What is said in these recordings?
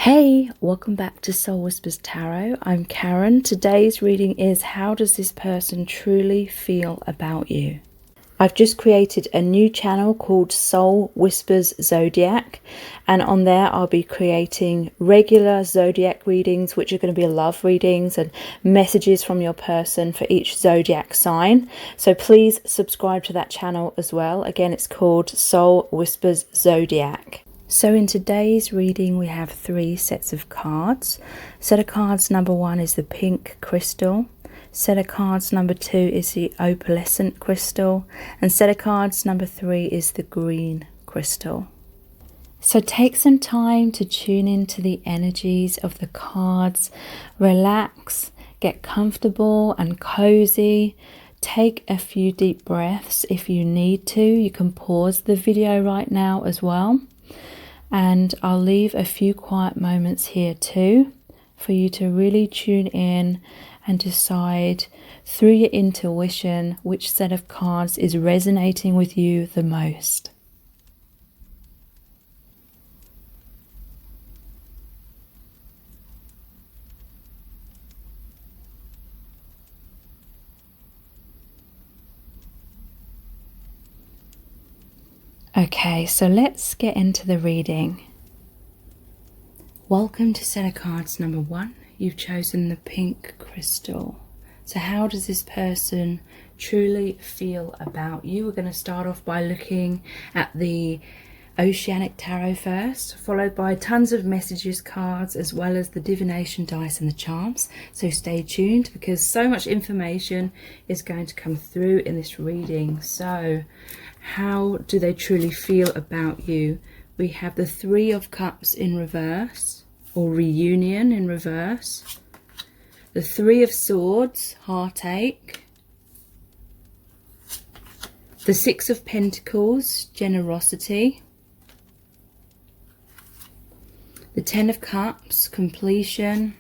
Hey, welcome back to Soul Whispers Tarot. I'm Karen. Today's reading is how does this person truly feel about you? I've just created a new channel called Soul Whispers Zodiac, and on there I'll be creating regular zodiac readings, which are going to be love readings and messages from your person for each zodiac sign. So please subscribe to that channel as well. Again, it's called Soul Whispers Zodiac. So in today's reading we have 3 sets of cards. Set of cards number 1 is the pink crystal. Set of cards number 2 is the opalescent crystal. And set of cards number 3 is the green crystal. So take some time to tune into the energies of the cards. Relax, get comfortable and cozy. Take a few deep breaths if you need to. You can pause the video right now as well. And I'll leave a few quiet moments here too for you to really tune in and decide through your intuition which set of cards is resonating with you the most. Okay, so let's get into the reading. Welcome to set of cards number 1. You've chosen the pink crystal. So how does this person truly feel about you? We're going to start off by looking at the Oceanic Tarot first, followed by tons of messages cards as well as the divination dice and the charms. So stay tuned because so much information is going to come through in this reading. So how do they truly feel about you? We have the 3 of Cups in reverse, or reunion in reverse. The 3 of Swords, heartache. The 6 of Pentacles, generosity. The 10 of Cups, completion.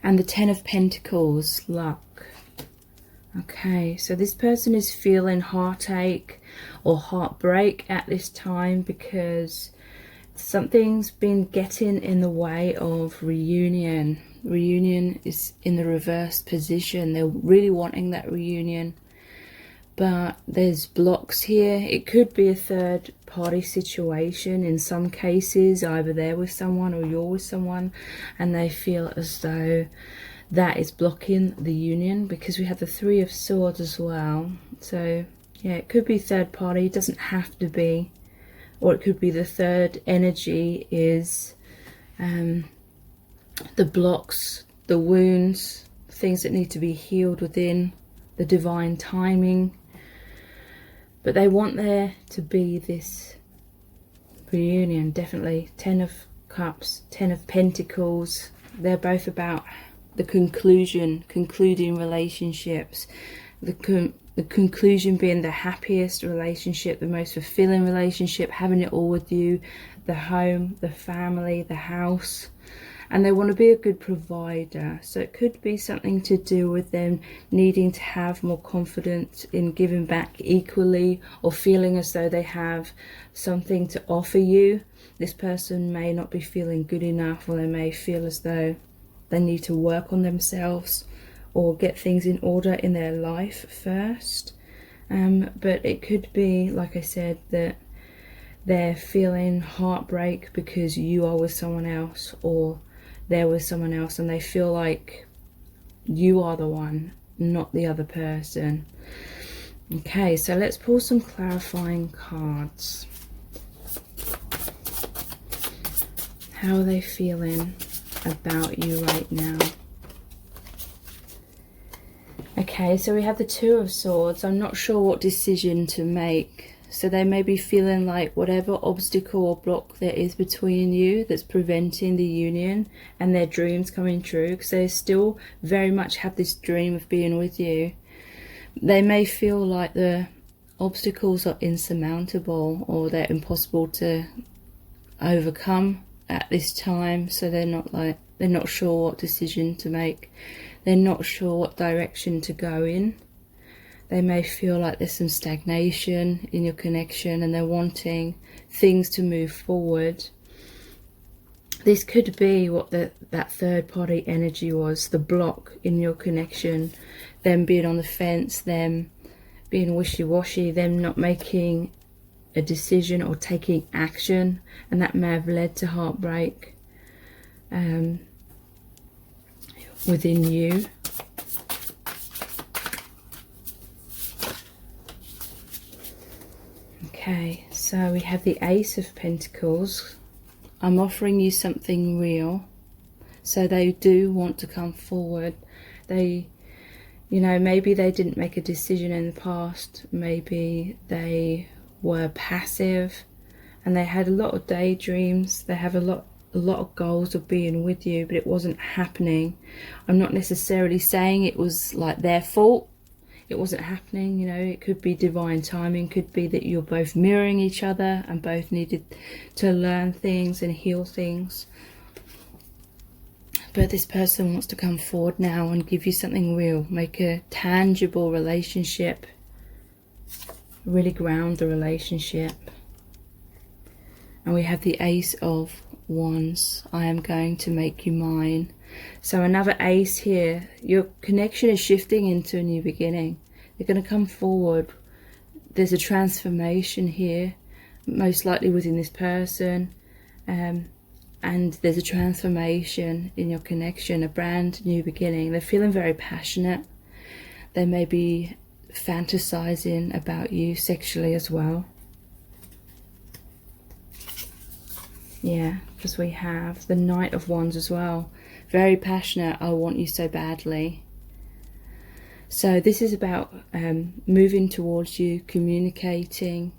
And the 10 of Pentacles, luck. Okay, so this person is feeling heartache or heartbreak at this time because something's been getting in the way of reunion. Reunion is in the reverse position. They're really wanting that reunion, but there's blocks here. It could be a third party situation in some cases. Either they're with someone or you're with someone and they feel as though that is blocking the union, because we have the 3 of Swords as well. So yeah, it could be third party, it doesn't have to be. Or it could be the third energy is the blocks, the wounds, things that need to be healed within the divine timing. But they want there to be this reunion, definitely. 10 of Cups, 10 of Pentacles. They're both about the concluding relationships. The conclusion being the happiest relationship, the most fulfilling relationship, having it all with you, the home, the family, the house. And they want to be a good provider. So it could be something to do with them needing to have more confidence in giving back equally, or feeling as though they have something to offer you. This person may not be feeling good enough, or they may feel as though they need to work on themselves or get things in order in their life first. But it could be, like I said, that they're feeling heartbreak because you are with someone else or they're with someone else, and they feel like you are the one, not the other person. Okay, so let's pull some clarifying cards. How are they feeling about you right now? Okay, so we have the 2 of Swords. I'm not sure what decision to make. So they may be feeling like whatever obstacle or block there is between you that's preventing the union and their dreams coming true, because they still very much have this dream of being with you. They may feel like the obstacles are insurmountable or they're impossible to overcome at this time. So they're not sure what decision to make. They're not sure what direction to go in. They may feel like there's some stagnation in your connection and they're wanting things to move forward. This could be what that third party energy was, the block in your connection, them being on the fence, them being wishy-washy, them not making a decision or taking action, and that may have led to heartbreak within you. Okay, so we have the Ace of Pentacles. I'm offering you something real. So they do want to come forward. They, you know, maybe they didn't make a decision in the past. Maybe they were passive and they had a lot of daydreams. They have a lot of goals of being with you, but it wasn't happening. I'm not necessarily saying it was like their fault. It wasn't happening, you know. It could be divine timing, could be that you're both mirroring each other and both needed to learn things and heal things. But this person wants to come forward now and give you something real, make a tangible relationship, really ground the relationship. And we have the Ace of Wands. I am going to make you mine. So another ace here. Your connection is shifting into a new beginning. They're going to come forward. There's a transformation here, most likely within this person. And there's a transformation in your connection, a brand new beginning. They're feeling very passionate. They may be fantasizing about you sexually as well. Yeah, because we have the Knight of Wands as well. Very passionate. I want you so badly. So this is about moving towards you, communicating.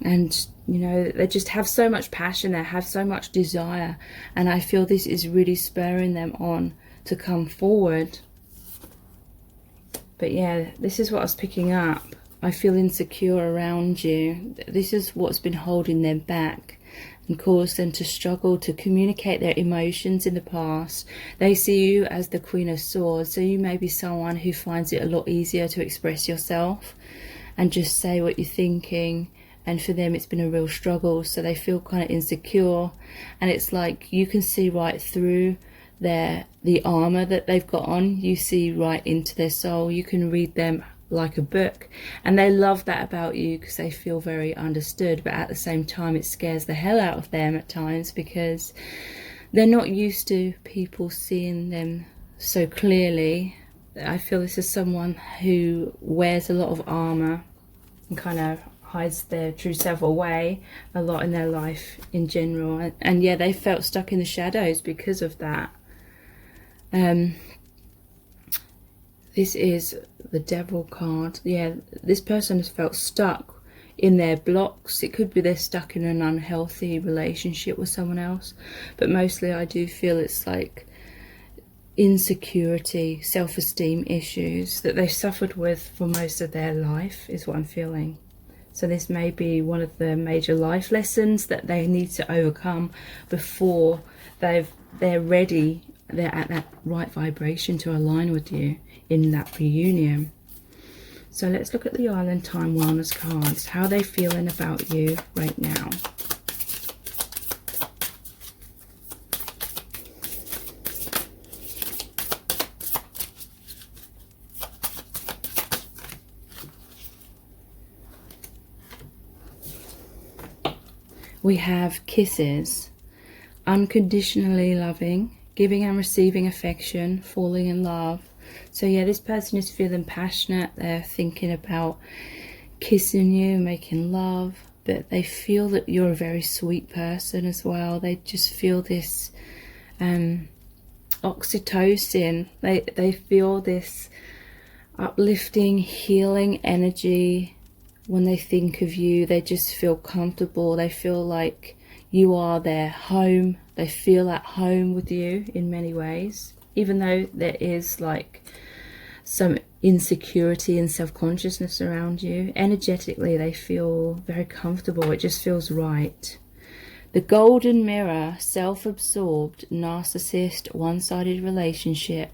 And, you know, they just have so much passion. They have so much desire. And I feel this is really spurring them on to come forward. But yeah, this is what I was picking up. I feel insecure around you. This is what's been holding them back and caused them to struggle to communicate their emotions in the past. They see you as the Queen of Swords, so you may be someone who finds it a lot easier to express yourself and just say what you're thinking. And for them it's been a real struggle, so they feel kind of insecure, and it's like you can see right through the armor that they've got on. You see right into their soul. You can read them like a book, and they love that about you because they feel very understood. But at the same time it scares the hell out of them at times because they're not used to people seeing them so clearly. I feel this is someone who wears a lot of armor and kind of hides their true self away a lot in their life in general, and yeah, they felt stuck in the shadows because of that. This is the Devil card. Yeah, this person has felt stuck in their blocks. It could be they're stuck in an unhealthy relationship with someone else, but mostly I do feel it's like insecurity, self-esteem issues that they've suffered with for most of their life is what I'm feeling. So this may be one of the major life lessons that they need to overcome before they're ready, they're at that right vibration to align with you in that reunion. So let's look at the Island Time Wellness cards. How are they feeling about you right now? We have Kisses, unconditionally loving, giving and receiving affection, falling in love. So yeah, this person is feeling passionate. They're thinking about kissing you, making love, but they feel that you're a very sweet person as well. They just feel this oxytocin. They feel this uplifting, healing energy. When they think of you, they just feel comfortable. They feel like you are their home. They feel at home with you in many ways, even though there is like some insecurity and self-consciousness around you. Energetically, they feel very comfortable. It just feels right. The Golden Mirror, self-absorbed, narcissist, one-sided relationship,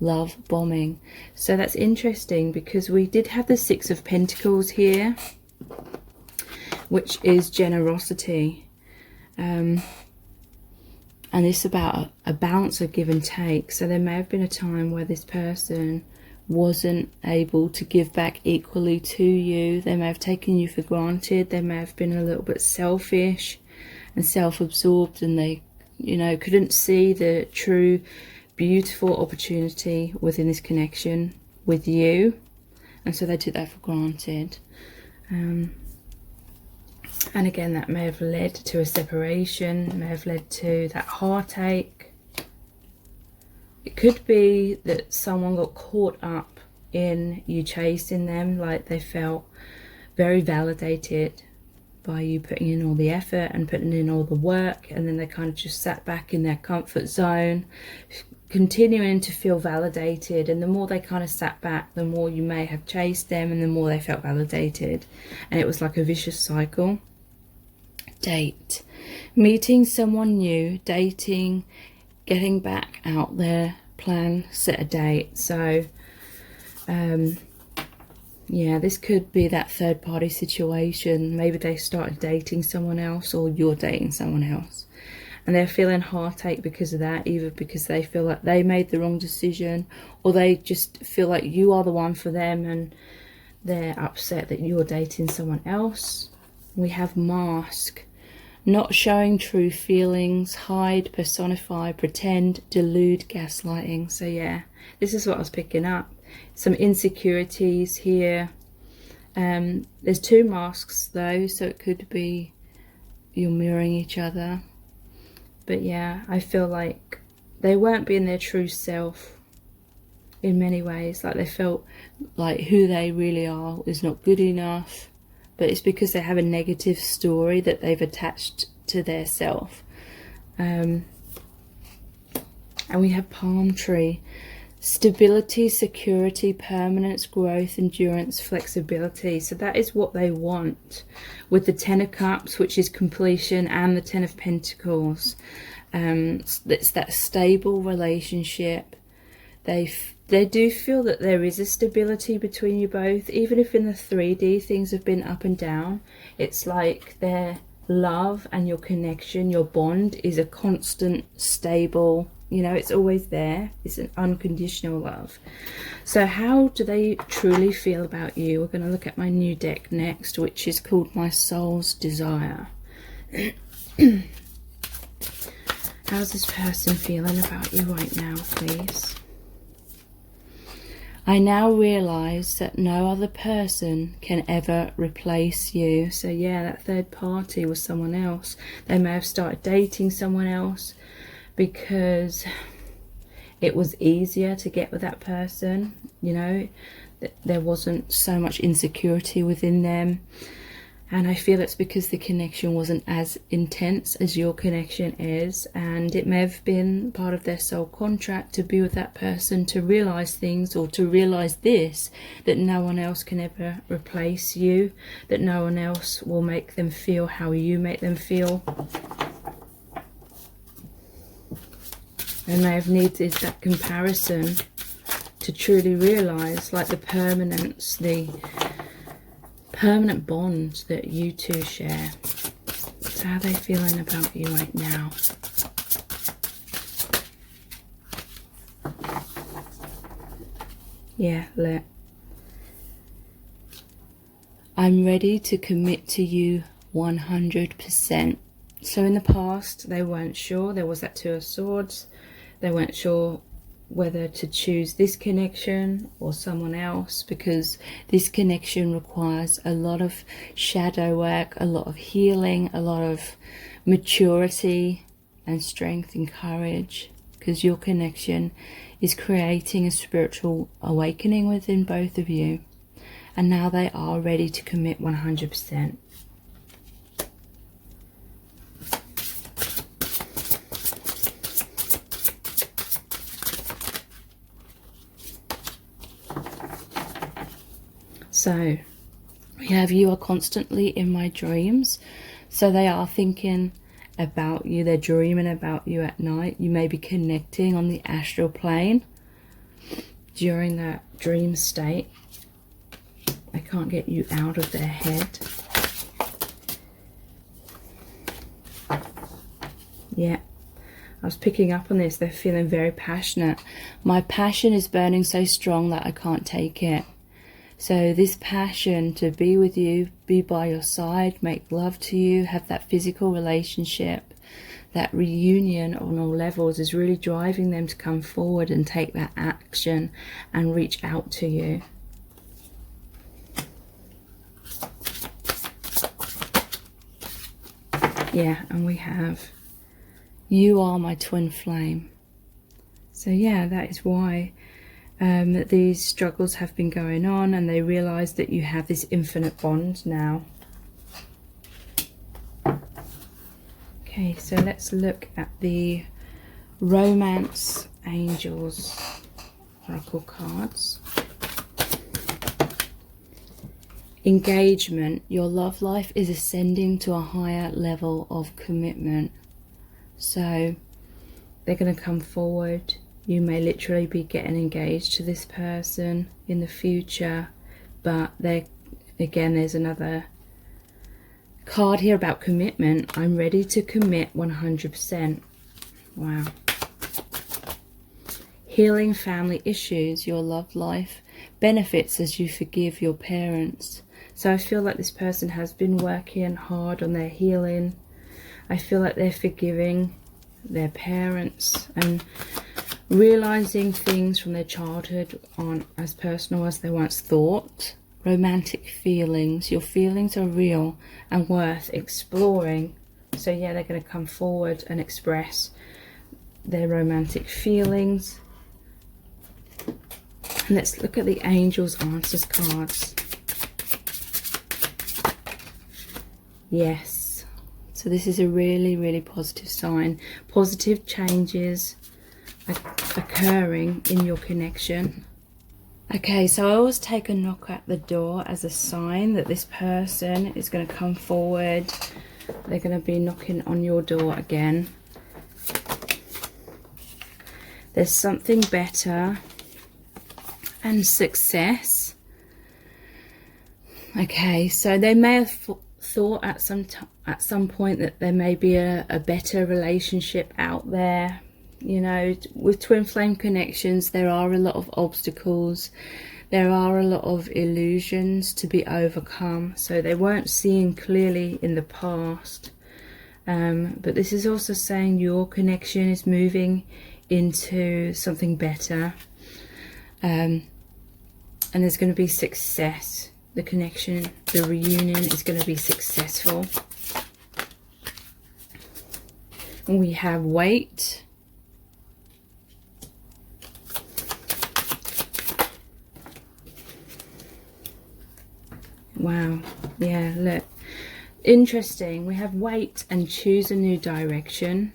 love bombing. So that's interesting because we did have the Six of Pentacles here, which is generosity. And it's about a balance of give and take. So there may have been a time where this person wasn't able to give back equally to you. They may have taken you for granted. They may have been a little bit selfish and self-absorbed, and they, you know, couldn't see the true beautiful opportunity within this connection with you, and so they took that for granted. And again, that may have led to a separation, may have led to that heartache. It could be that someone got caught up in you chasing them, like they felt very validated by you putting in all the effort and putting in all the work, and then they kind of just sat back in their comfort zone, continuing to feel validated. And the more they kind of sat back, the more you may have chased them, and the more they felt validated, and it was like a vicious cycle. Date, meeting someone new, dating, getting back out there, plan, set a date. So yeah, this could be that third party situation. Maybe they started dating someone else, or you're dating someone else, and they're feeling heartache because of that, either because they feel like they made the wrong decision, or they just feel like you are the one for them and they're upset that you're dating someone else. We have mask, not showing true feelings, hide, personify, pretend, delude, gaslighting. So yeah, this is what I was picking up. Some insecurities here. There's two masks though, so it could be you're mirroring each other. But yeah, I feel like they weren't being their true self in many ways. Like they felt like who they really are is not good enough. But it's because they have a negative story that they've attached to their self. And we have palm tree. Stability, security, permanence, growth, endurance, flexibility. So that is what they want with the Ten of Cups, which is completion, and the Ten of Pentacles. It's that stable relationship. They do feel that there is a stability between you both, even if in the 3D things have been up and down. It's like their love and your connection, your bond is a constant, stable, you know, it's always there. It's an unconditional love. So how do they truly feel about you? We're going to look at my new deck next, which is called My Soul's Desire. How's this person feeling about you right now, please? I now realize that no other person can ever replace you. So yeah, that third party was someone else. They may have started dating someone else because it was easier to get with that person. You know, there wasn't so much insecurity within them. And I feel it's because the connection wasn't as intense as your connection is. And it may have been part of their soul contract to be with that person, to realize things, or to realize this, that no one else can ever replace you, that no one else will make them feel how you make them feel. And they have needed that comparison to truly realize, like the permanence, the permanent bond that you two share. So how are they feeling about you right now? Yeah, look. I'm ready to commit to you 100%. So in the past, they weren't sure. There was that Two of Swords. They weren't sure whether to choose this connection or someone else, because this connection requires a lot of shadow work, a lot of healing, a lot of maturity and strength and courage, because your connection is creating a spiritual awakening within both of you. And now they are ready to commit 100%. So we have, you are constantly in my dreams. So they are thinking about you. They're dreaming about you at night. You may be connecting on the astral plane during that dream state. They can't get you out of their head. Yeah, I was picking up on this. They're feeling very passionate. My passion is burning so strong that I can't take it. So this passion to be with you, be by your side, make love to you, have that physical relationship, that reunion on all levels is really driving them to come forward and take that action and reach out to you. Yeah, and we have, you are my twin flame. So yeah, that is why that these struggles have been going on, and they realize that you have this infinite bond now. Okay, so let's look at the Romance Angels Oracle cards. Engagement. Your love life is ascending to a higher level of commitment. So they're going to come forward. You may literally be getting engaged to this person in the future, but there's another card here about commitment. I'm ready to commit 100%. Wow. Healing family issues. Your love life benefits as you forgive your parents. So I feel like this person has been working hard on their healing. I feel like they're forgiving their parents and realizing things from their childhood aren't as personal as they once thought. Romantic feelings. Your feelings are real and worth exploring. So yeah, they're going to come forward and express their romantic feelings. And let's look at the Angels Answers cards. Yes. So this is a really, really positive sign. Positive changes occurring in your connection. Okay, so I always take a knock at the door as a sign that this person is going to come forward. They're going to be knocking on your door again. There's something better and success. Okay, so they may have thought at some point that there may be a better relationship out there. You know, with twin flame connections, there are a lot of obstacles. There are a lot of illusions to be overcome. So they weren't seeing clearly in the past. But this is also saying your connection is moving into something better. And there's going to be success. The connection, the reunion is going to be successful. And we have weight. Wow, yeah, look, interesting. We have wait and choose a new direction.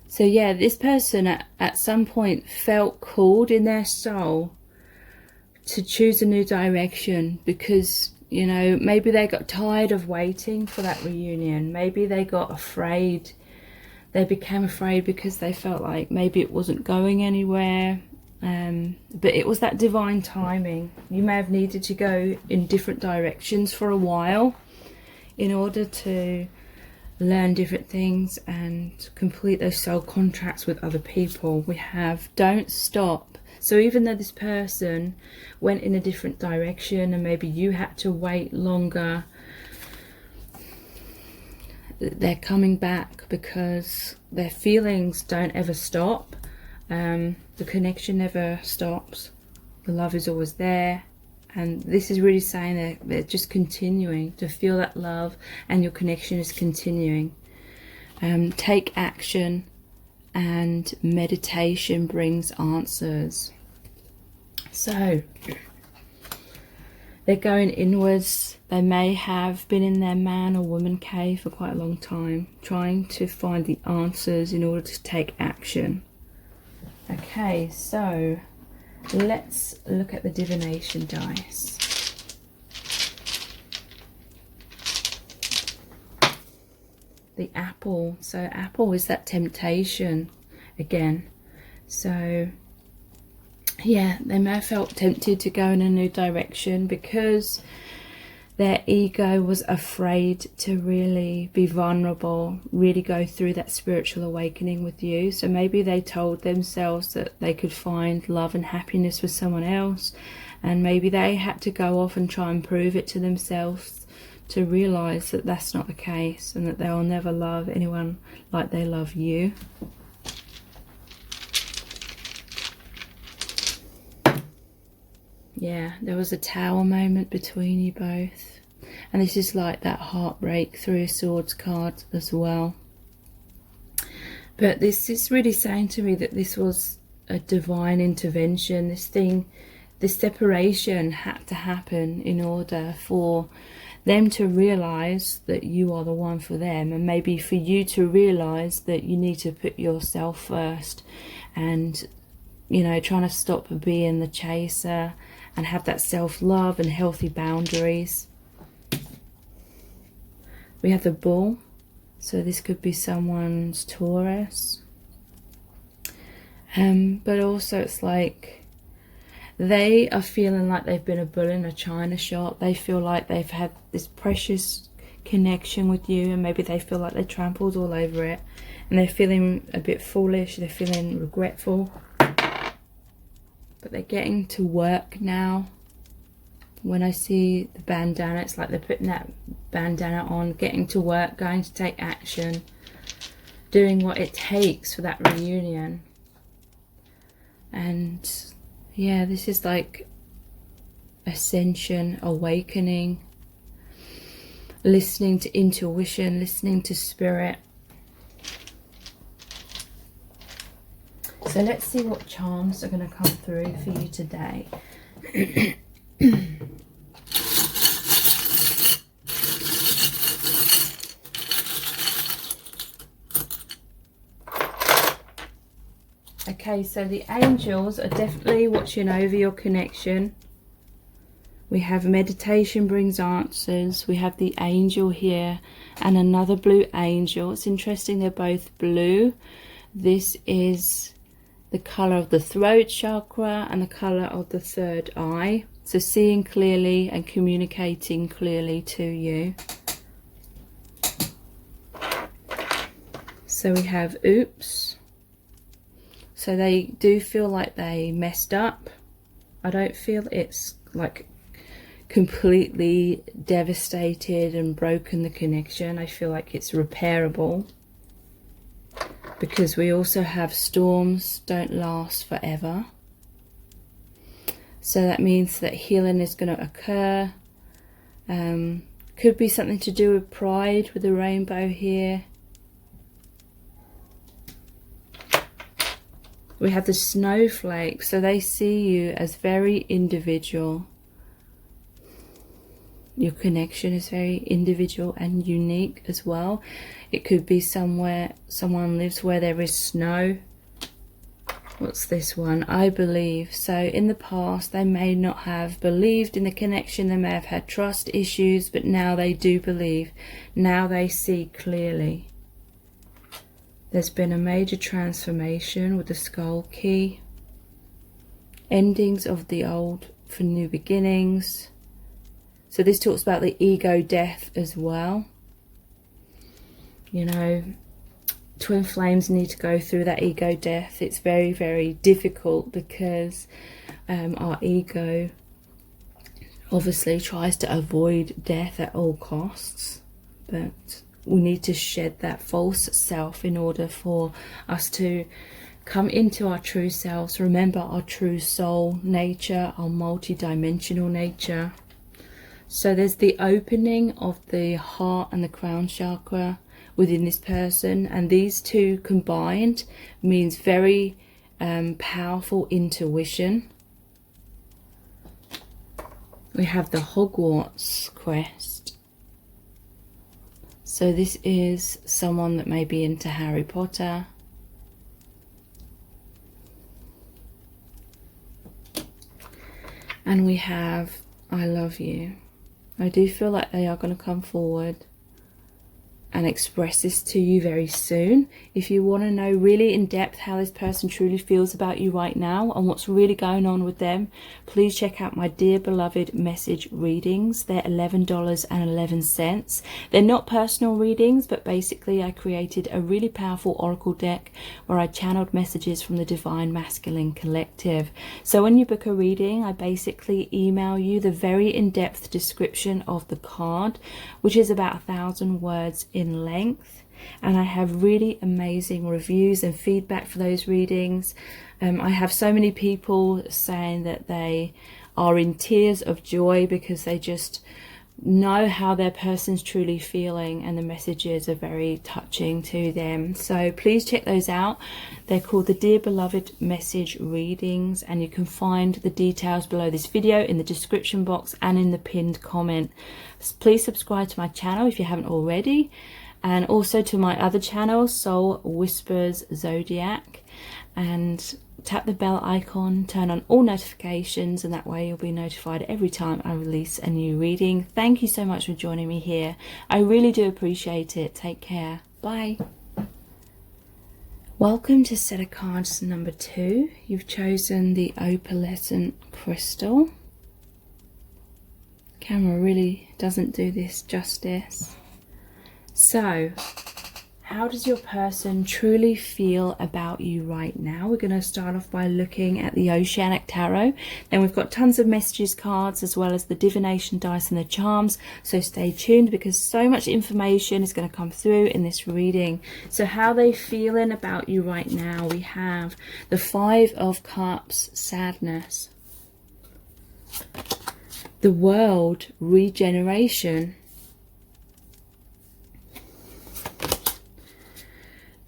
So yeah, this person at some point felt called in their soul to choose a new direction because, you know, maybe they got tired of waiting for that reunion. Maybe they got afraid. They became afraid because they felt like maybe it wasn't going anywhere. But it was that divine timing. You may have needed to go in different directions for a while in order to learn different things and complete those soul contracts with other people. We have don't stop. So even though this person went in a different direction and maybe you had to wait longer, they're coming back because their feelings don't ever stop. The connection never stops. The love is always there. And this is really saying that they're just continuing to feel that love and your connection is continuing. Take action, and meditation brings answers. So they're going inwards. They may have been in their man or woman cave for quite a long time, trying to find the answers in order to take action. Okay, so let's look at the divination dice. The apple. So apple is that temptation again. So yeah, they may have felt tempted to go in a new direction because their ego was afraid to really be vulnerable, really go through that spiritual awakening with you. So maybe they told themselves that they could find love and happiness with someone else, and maybe they had to go off and try and prove it to themselves to realize that that's not the case, and that they will never love anyone like they love you. Yeah, there was a tower moment between you both. And this is like that heartbreak Three of Swords card as well. But this is really saying to me that this was a divine intervention. This separation had to happen in order for them to realize that you are the one for them, and maybe for you to realize that you need to put yourself first, and you know, trying to stop being the chaser and have that self-love and healthy boundaries. We have the Bull, so this could be someone's Taurus. But also it's like they are feeling like they've been a bull in a china shop. They feel like they've had this precious connection with you, and maybe they feel like they trampled all over it, and they're feeling a bit foolish, they're feeling regretful. But they're getting to work now. When I see the bandana, it's like they're putting that bandana on, getting to work, going to take action, doing what it takes for that reunion. And yeah, this is like ascension, awakening, listening to intuition, listening to spirit. So let's see what charms are going to come through for you today. Okay, so the angels are definitely watching over your connection. We have meditation brings answers. We have the angel here and another blue angel. It's interesting, they're both blue. This is the colour of the throat chakra and the colour of the third eye. So seeing clearly and communicating clearly to you. So we have oops. So they do feel like they messed up. I don't feel it's like completely devastated and broken the connection. I feel like it's repairable. Because we also have storms don't last forever. So that means that healing is going to occur. Could be something to do with pride with the rainbow here. We have the snowflake, so they see you as very individual. Your connection is very individual and unique as well. It could be somewhere someone lives where there is snow. What's this one? I believe. So in the past they may not have believed in the connection. They may have had trust issues, but now they do believe. Now they see clearly. There's been a major transformation with the skull key. Endings of the old for new beginnings. So this talks about the ego death as well. You know, twin flames need to go through that ego death. It's very, very difficult because our ego obviously tries to avoid death at all costs. But we need to shed that false self in order for us to come into our true selves. Remember our true soul nature, our multi-dimensional nature. So there's the opening of the heart and the crown chakra within this person, and these two combined means very powerful intuition. We have the Hogwarts quest. So this is someone that may be into Harry Potter. And we have I love you. I do feel like they are going to come forward and express this to you very soon. If you want to know really in depth how this person truly feels about you right now and what's really going on with them, please check out my Dear Beloved message readings. They're $11.11. They're not personal readings, but basically I created a really powerful oracle deck where I channeled messages from the Divine Masculine Collective. So when you book a reading, I basically email you the very in-depth description of the card, which is about 1,000 words in length, and I have really amazing reviews and feedback for those readings. I have so many people saying that they are in tears of joy because they just know how their person's truly feeling, and the messages are very touching to them. So please check those out. They're called the Dear Beloved message readings, and you can find the details below this video in the description box and in the pinned comment. Please subscribe to my channel if you haven't already, and also to my other channel, Soul Whispers Zodiac, and tap the bell icon, turn on all notifications, and that way you'll be notified every time I release a new reading. Thank you so much for joining me here. I really do appreciate it. Take care. Bye. Welcome to set of cards number 2. You've chosen the opalescent crystal. Camera really doesn't do this justice. So, how does your person truly feel about you right now? We're going to start off by looking at the Oceanic Tarot. Then we've got tons of messages cards as well as the divination dice and the charms. So stay tuned because so much information is going to come through in this reading. So how are they feeling about you right now? We have the 5 of Cups, sadness. The World, regeneration.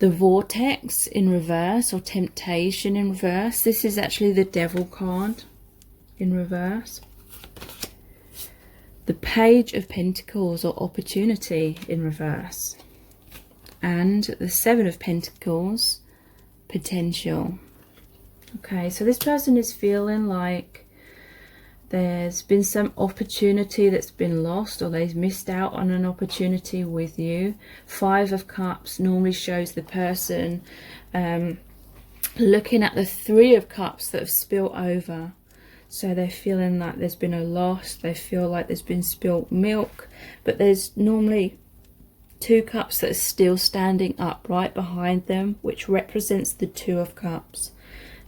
The Vortex in reverse, or Temptation in reverse. This is actually the Devil card in reverse. The Page of Pentacles, or Opportunity in reverse. And the 7 of Pentacles, Potential. Okay, so this person is feeling like there's been some opportunity that's been lost, or they've missed out on an opportunity with you. 5 of Cups normally shows the person looking at the 3 of Cups that have spilled over. So they're feeling like there's been a loss. They feel like there's been spilt milk. But there's normally 2 cups that are still standing up right behind them, which represents the 2 of Cups.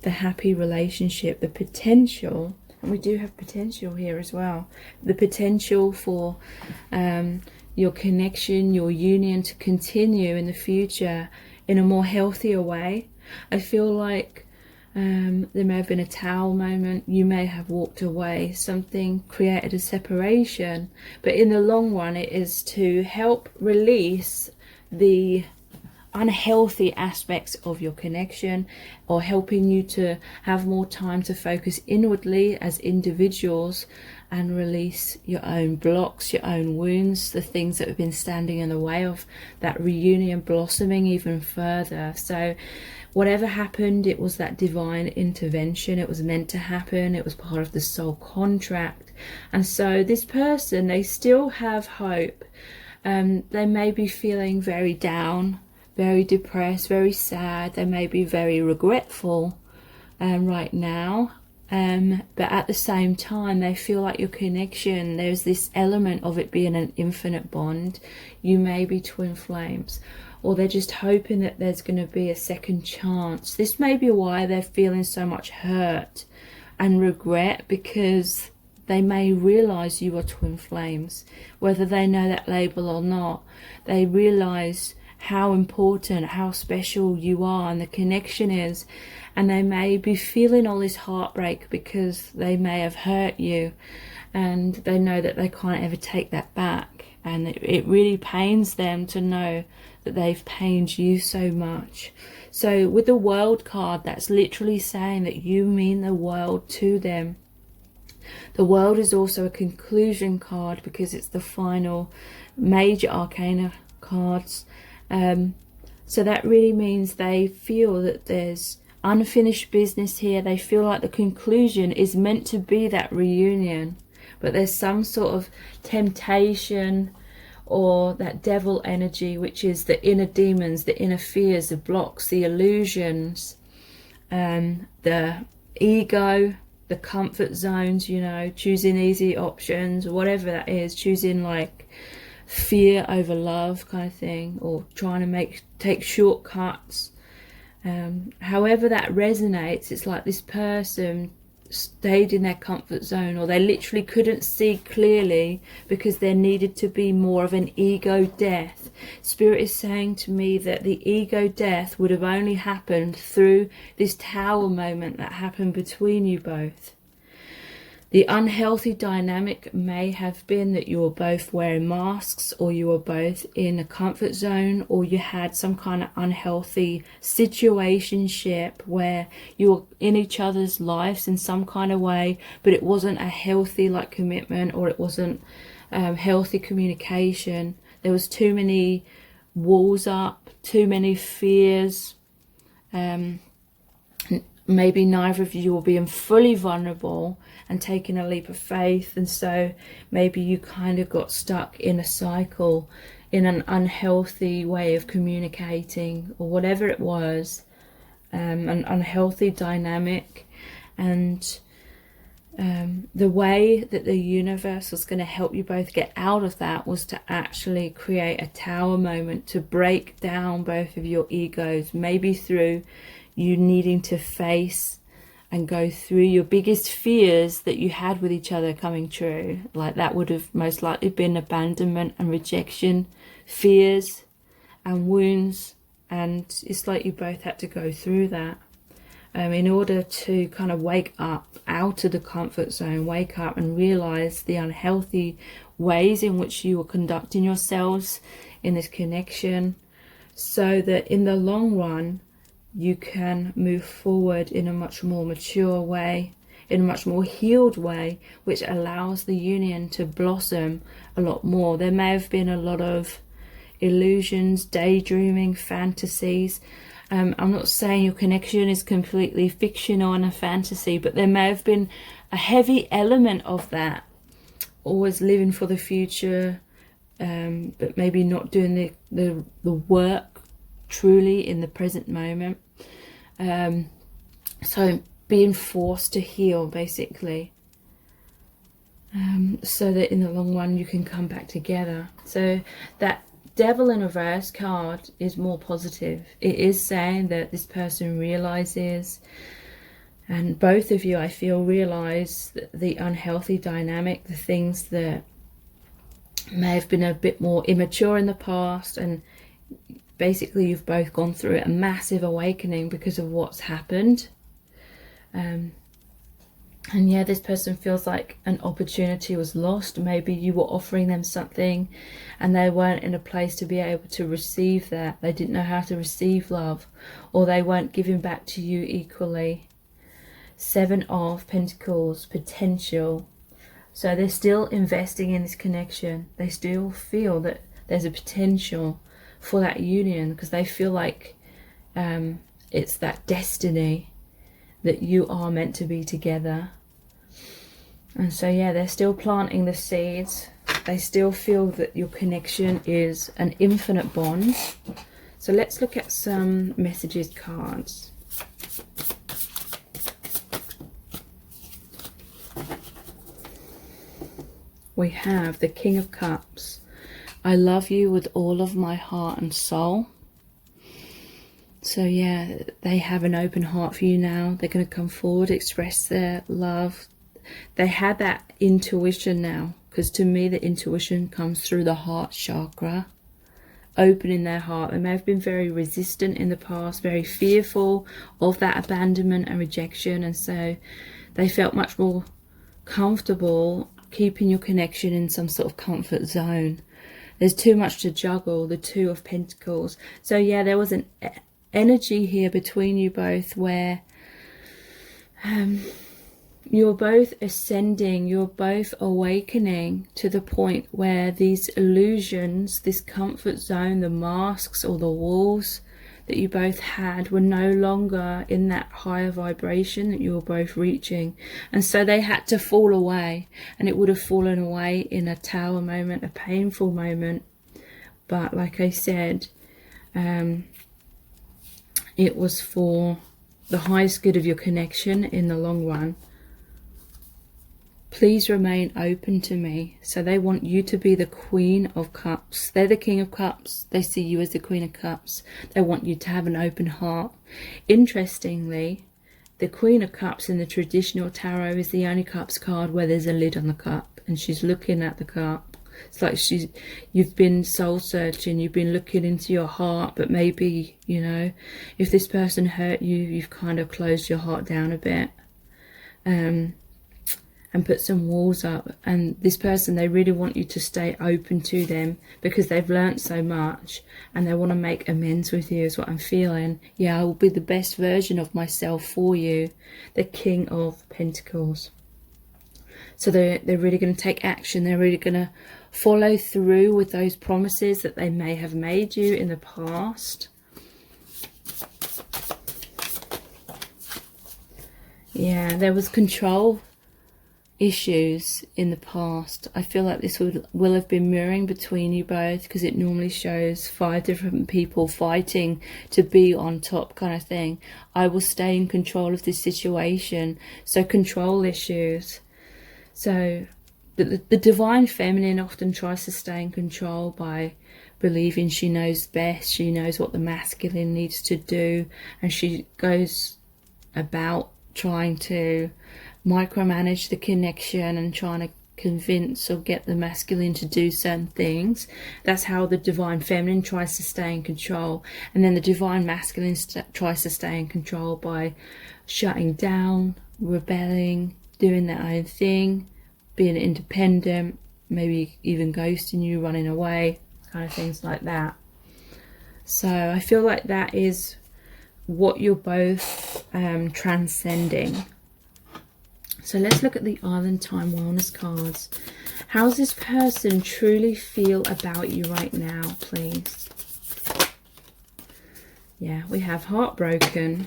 The happy relationship, the potential. And we do have potential here as well. The potential for your connection, your union to continue in the future in a more healthier way. I feel like there may have been a towel moment. You may have walked away. Something created a separation. But in the long run, it is to help release the unhealthy aspects of your connection, or helping you to have more time to focus inwardly as individuals and release your own blocks, your own wounds, the things that have been standing in the way of that reunion blossoming even further. So whatever happened, it was that divine intervention. It was meant to happen. It was part of the soul contract. And so this person, they still have hope. They may be feeling very down, very depressed, very sad. They may be very regretful right now. But at the same time, they feel like your connection, there's this element of it being an infinite bond. You may be twin flames, or they're just hoping that there's going to be a second chance. This may be why they're feeling so much hurt and regret, because they may realize you are twin flames, whether they know that label or not. They realize how important, how special you are and the connection is, and they may be feeling all this heartbreak because they may have hurt you, and they know that they can't ever take that back, and it really pains them to know that they've pained you so much. So with the World card, that's literally saying that you mean the world to them. The World is also a conclusion card because it's the final major arcana cards. So that really means they feel that there's unfinished business here. They feel like the conclusion is meant to be that reunion, but there's some sort of temptation or that devil energy, which is the inner demons, the inner fears, the blocks, the illusions, the ego, the comfort zones, you know, choosing easy options, whatever that is, choosing like fear over love kind of thing, or trying to take shortcuts. However that resonates, it's like this person stayed in their comfort zone, or they literally couldn't see clearly because there needed to be more of an ego death. Spirit is saying to me that the ego death would have only happened through this tower moment that happened between you both. The unhealthy dynamic may have been that you were both wearing masks, or you were both in a comfort zone, or you had some kind of unhealthy situationship where you were in each other's lives in some kind of way, but it wasn't a healthy like commitment, or it wasn't healthy communication. There was too many walls up, too many fears. Maybe neither of you were being fully vulnerable and taking a leap of faith, and so maybe you kind of got stuck in a cycle, in an unhealthy way of communicating, or whatever it was, an unhealthy dynamic. And the way that the universe was going to help you both get out of that was to actually create a tower moment to break down both of your egos, maybe through you needing to face and go through your biggest fears that you had with each other coming true. Like that would have most likely been abandonment and rejection, fears and wounds. And it's like you both had to go through that in order to kind of wake up out of the comfort zone, wake up and realize the unhealthy ways in which you were conducting yourselves in this connection, so that in the long run you can move forward in a much more mature way, in a much more healed way, which allows the union to blossom a lot more. There may have been a lot of illusions, daydreaming, fantasies. I'm not saying your connection is completely fictional and a fantasy, but there may have been a heavy element of that. Always living for the future, but maybe not doing the work truly in the present moment. So being forced to heal, basically, so that in the long run you can come back together. So that Devil in reverse card is more positive. It is saying that this person realizes, and both of you, I feel, realize the unhealthy dynamic, the things that may have been a bit more immature in the past, and basically you've both gone through a massive awakening because of what's happened. And yeah, this person feels like an opportunity was lost. Maybe you were offering them something and they weren't in a place to be able to receive that. They didn't know how to receive love, or they weren't giving back to you equally. 7 of Pentacles, potential. So they're still investing in this connection. They still feel that there's a potential for that union, because they feel like it's that destiny that you are meant to be together. And so yeah, they're still planting the seeds. They still feel that your connection is an infinite bond. So let's look at some messages cards. We have the King of Cups. I love you with all of my heart and soul. So yeah, they have an open heart for you now. They're going to come forward, express their love. They had that intuition now, because to me the intuition comes through the heart chakra, opening their heart. They may have been very resistant in the past, very fearful of that abandonment and rejection, and so they felt much more comfortable keeping your connection in some sort of comfort zone. There's too much to juggle, the 2 of Pentacles. So yeah, there was an energy here between you both where you're both ascending, you're both awakening to the point where these illusions, this comfort zone, the masks or the walls that you both had were no longer in that higher vibration that you were both reaching. And so they had to fall away, and it would have fallen away in a tower moment, a painful moment. but like I said, it was for the highest good of your connection in the long run. Please remain open to me. So they want you to be the Queen of Cups. They're the King of Cups. They see you as the Queen of Cups. They want you to have an open heart. Interestingly, the Queen of Cups in the traditional tarot is the only cups card where there's a lid on the cup and she's looking at the cup. It's like you've been soul searching, you've been looking into your heart, but maybe, you know, if this person hurt you, you've kind of closed your heart down a bit. And put some walls up, and this person, they really want you to stay open to them because they've learnt so much and they want to make amends with you, is what I'm feeling. Yeah, I will be the best version of myself for you. The King of Pentacles. So they're really going to take action. They're really going to follow through with those promises that they may have made you in the past. Yeah, there was control issues in the past. I feel like this will have been mirroring between you both, because it normally shows 5 different people fighting to be on top kind of thing. I will stay in control of this situation. So control issues. So the divine feminine often tries to stay in control by believing she knows best. She knows what the masculine needs to do, and she goes about trying to micromanage the connection and trying to convince or get the masculine to do certain things. That's how the divine feminine tries to stay in control. And then the divine masculine tries to stay in control by shutting down, rebelling, doing their own thing, being independent, maybe even ghosting you, running away, kind of things like that. So I feel like that is what you're both transcending. So let's look at the Island Time Wellness cards. How does this person truly feel about you right now, please? Yeah, we have heartbroken.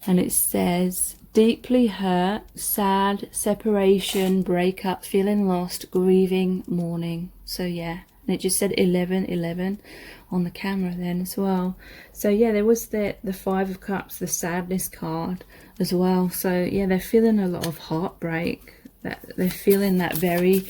And it says deeply hurt, sad, separation, breakup, feeling lost, grieving, mourning. So yeah, and it just said 11 on the camera then as well. So yeah, there was the 5 of Cups, the sadness card as well. So yeah, they're feeling a lot of heartbreak. They're feeling that very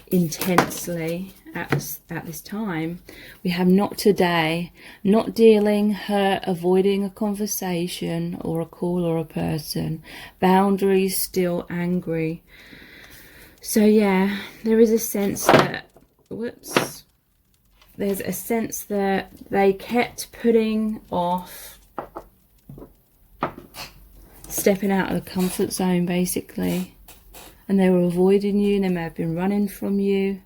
intensely at this time. We have not today, not dealing, hurt, avoiding a conversation or a call or a person, boundaries, still angry. So yeah, there is a sense that, there's a sense that they kept putting off stepping out of the comfort zone, basically. And they were avoiding you, and they may have been running from you.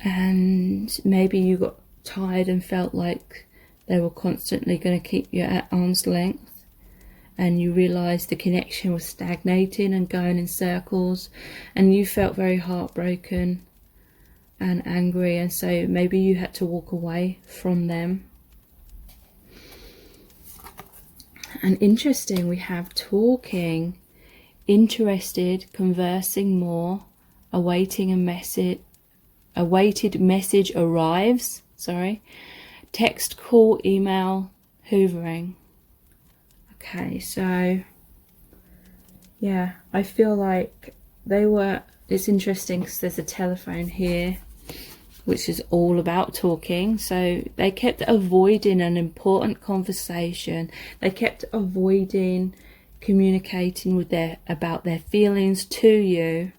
And maybe you got tired and felt like they were constantly going to keep you at arm's length. And you realised the connection was stagnating and going in circles. And you felt very heartbroken and angry, and so maybe you had to walk away from them. And interesting, we have talking, interested, conversing more, awaited message arrives, text, call, email, hoovering. Okay, so yeah, I feel like it's interesting because there's a telephone here, which is all about talking. So they kept avoiding an important conversation. They kept avoiding communicating about their feelings to you.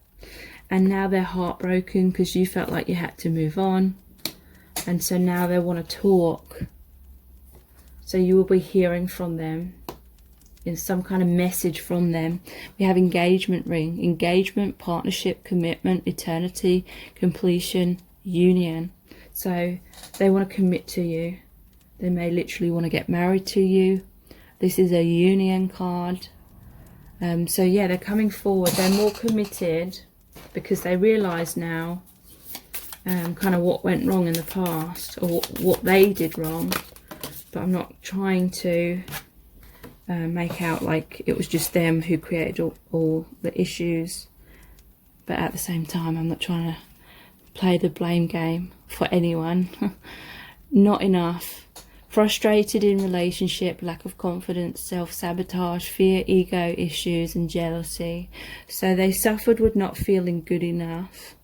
And now they're heartbroken because you felt like you had to move on. And so now they want to talk. So you will be hearing from them in some kind of message from them. We have engagement ring, engagement, partnership, commitment, eternity, completion, union. So they want to commit to you. They may literally want to get married to you. This is a union card. So yeah, they're coming forward. They're more committed because they realise now kind of what went wrong in the past, or what they did wrong. But I'm not trying to make out like it was just them who created all the issues. but at the same time, I'm not trying to play the blame game for anyone. Not enough. Frustrated in relationship, lack of confidence, self-sabotage, fear, ego issues and jealousy. So they suffered with not feeling good enough.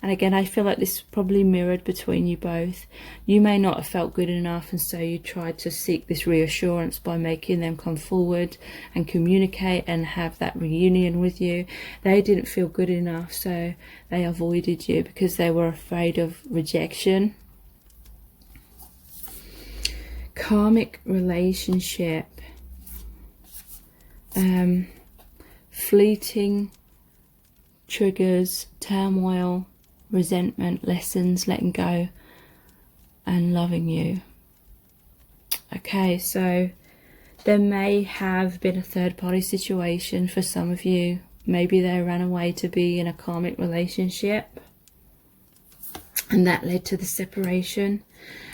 And again, I feel like this probably mirrored between you both. You may not have felt good enough, and so you tried to seek this reassurance by making them come forward and communicate and have that reunion with you. They didn't feel good enough, so they avoided you because they were afraid of rejection. Karmic relationship. Fleeting triggers, turmoil, resentment, lessons, letting go and loving you. Okay, so there may have been a third party situation for some of you. Maybe they ran away to be in a karmic relationship and that led to the separation.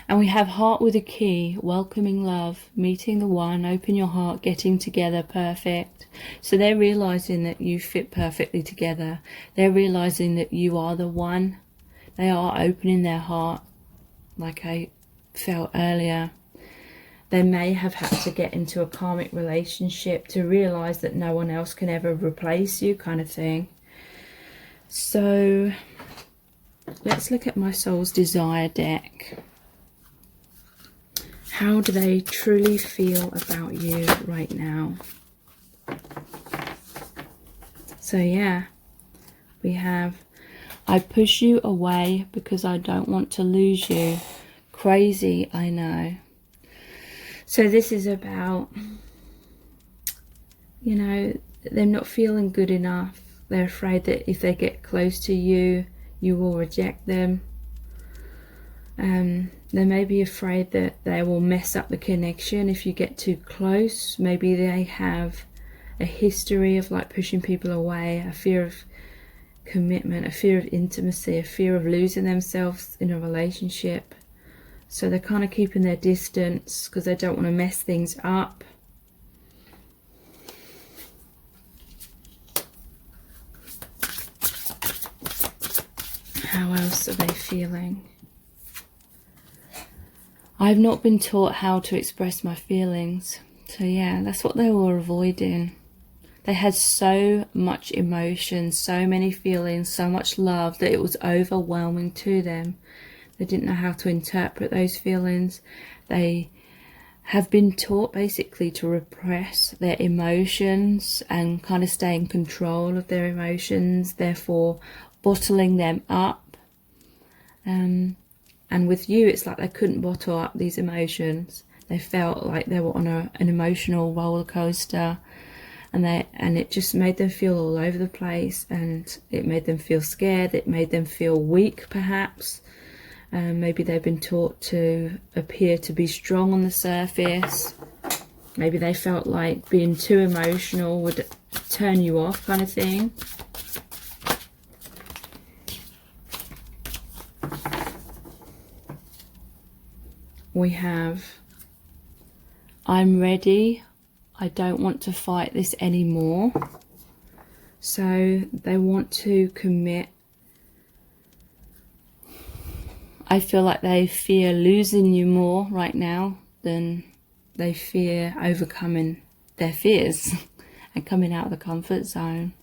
And we have heart with a key, welcoming love, meeting the one, open your heart, getting together, perfect. So they're realizing that you fit perfectly together. They're realizing that you are the one. They are opening their heart, like I felt earlier. They may have had to get into a karmic relationship to realize that no one else can ever replace you, kind of thing. So let's look at my soul's desire deck. How do they truly feel about you right now? So yeah, we have, I push you away because I don't want to lose you. Crazy, I know. So this is about, you know, them not feeling good enough. They're afraid that if they get close to you, you will reject them. They may be afraid that they will mess up the connection if you get too close. Maybe they have a history of like pushing people away, a fear of commitment, a fear of intimacy, a fear of losing themselves in a relationship. So they're kind of keeping their distance because they don't want to mess things up. How else are they feeling? I've not been taught how to express my feelings. So yeah, that's what they were avoiding. They had so much emotion, so many feelings, so much love that it was overwhelming to them. They didn't know how to interpret those feelings. They have been taught basically to repress their emotions and kind of stay in control of their emotions, therefore bottling them up. And with you, it's like they couldn't bottle up these emotions. They felt like they were on an emotional roller coaster, and it just made them feel all over the place, and it made them feel scared. It made them feel weak, perhaps. Maybe they've been taught to appear to be strong on the surface. Maybe they felt like being too emotional would turn you off, kind of thing. We have, I'm ready. I don't want to fight this anymore. So they want to commit. I feel like they fear losing you more right now than they fear overcoming their fears and coming out of the comfort zone.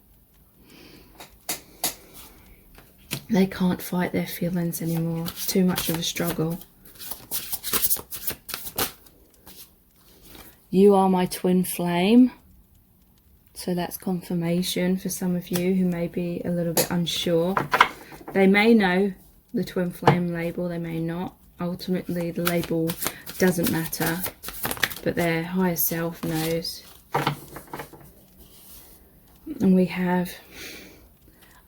They can't fight their feelings anymore. It's too much of a struggle. You are my twin flame. So that's confirmation for some of you who may be a little bit unsure. They may know the twin flame label, they may not. Ultimately, the label doesn't matter, but their higher self knows. And we have,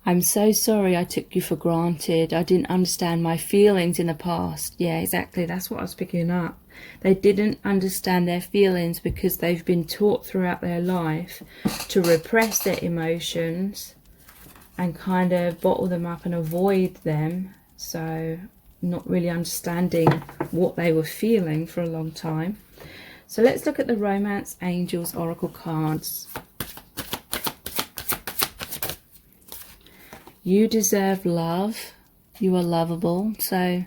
I'm so sorry I took you for granted. I didn't understand my feelings in the past. Yeah, exactly. That's what I was picking up. They didn't understand their feelings because they've been taught throughout their life to repress their emotions and kind of bottle them up and avoid them. So not really understanding what they were feeling for a long time. So let's look at the Romance Angels Oracle cards. You deserve love. You are lovable. So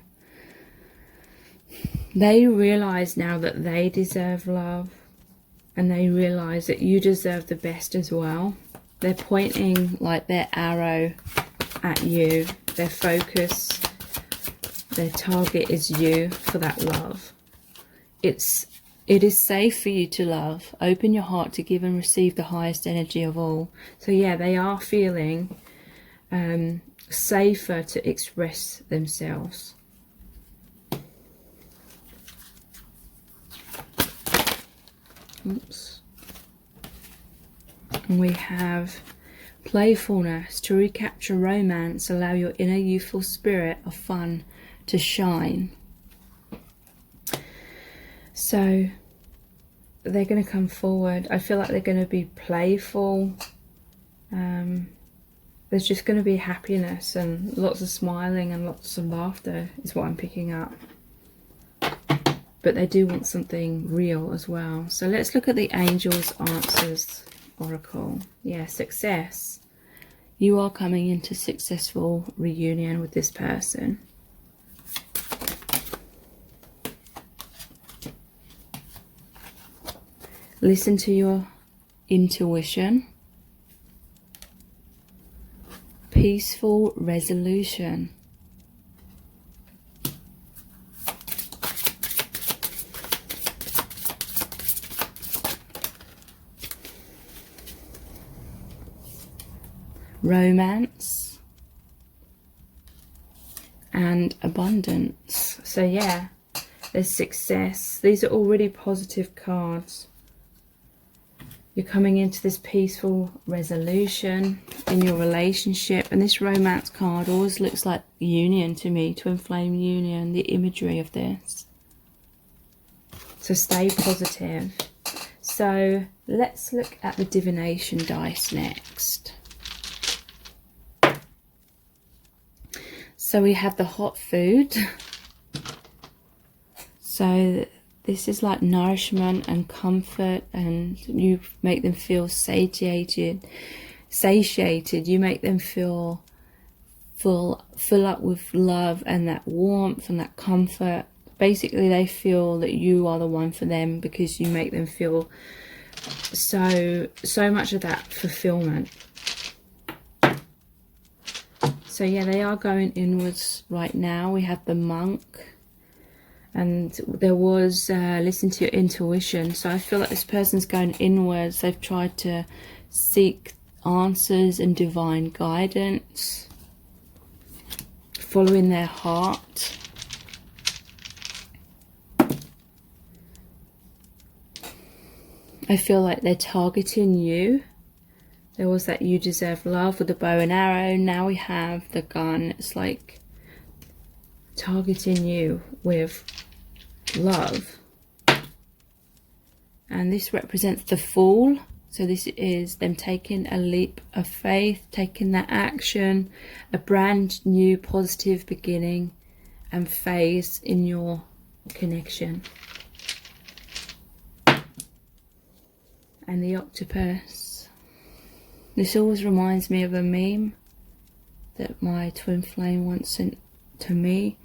they realize now that they deserve love, and they realize that you deserve the best as well. They're pointing like their arrow at you. Their focus, their target is you for that love. It is safe for you to love. Open your heart to give and receive the highest energy of all. So yeah, they are feeling safer to express themselves. Oops. And we have playfulness. To recapture romance, allow your inner youthful spirit of fun to shine. So they're going to come forward. I feel like they're going to be playful. There's just going to be happiness and lots of smiling and lots of laughter is what I'm picking up. But they do want something real as well. So let's look at the Angels' Answers Oracle. Yeah, success. You are coming into successful reunion with this person. Listen to your intuition. Peaceful resolution. Romance and abundance. So yeah, there's success. These are all really positive cards. You're coming into this peaceful resolution in your relationship, and this romance card always looks like union to me, twin flame union, the imagery of this. So stay positive. So let's look at the divination dice next. So we have the hot food. So this is like nourishment and comfort, and you make them feel satiated. You make them feel fill up with love and that warmth and that comfort. Basically, they feel that you are the one for them because you make them feel so much of that fulfillment. So yeah, they are going inwards right now. We have the monk, and there was listen to your intuition. So I feel like this person's going inwards. They've tried to seek answers and divine guidance, following their heart. I feel like they're targeting you. There was that you deserve love with the bow and arrow. Now we have the gun. It's like targeting you with love. And this represents the Fool. So this is them taking a leap of faith, taking that action, a brand new positive beginning and phase in your connection. And the octopus. This always reminds me of a meme that my twin flame once sent to me,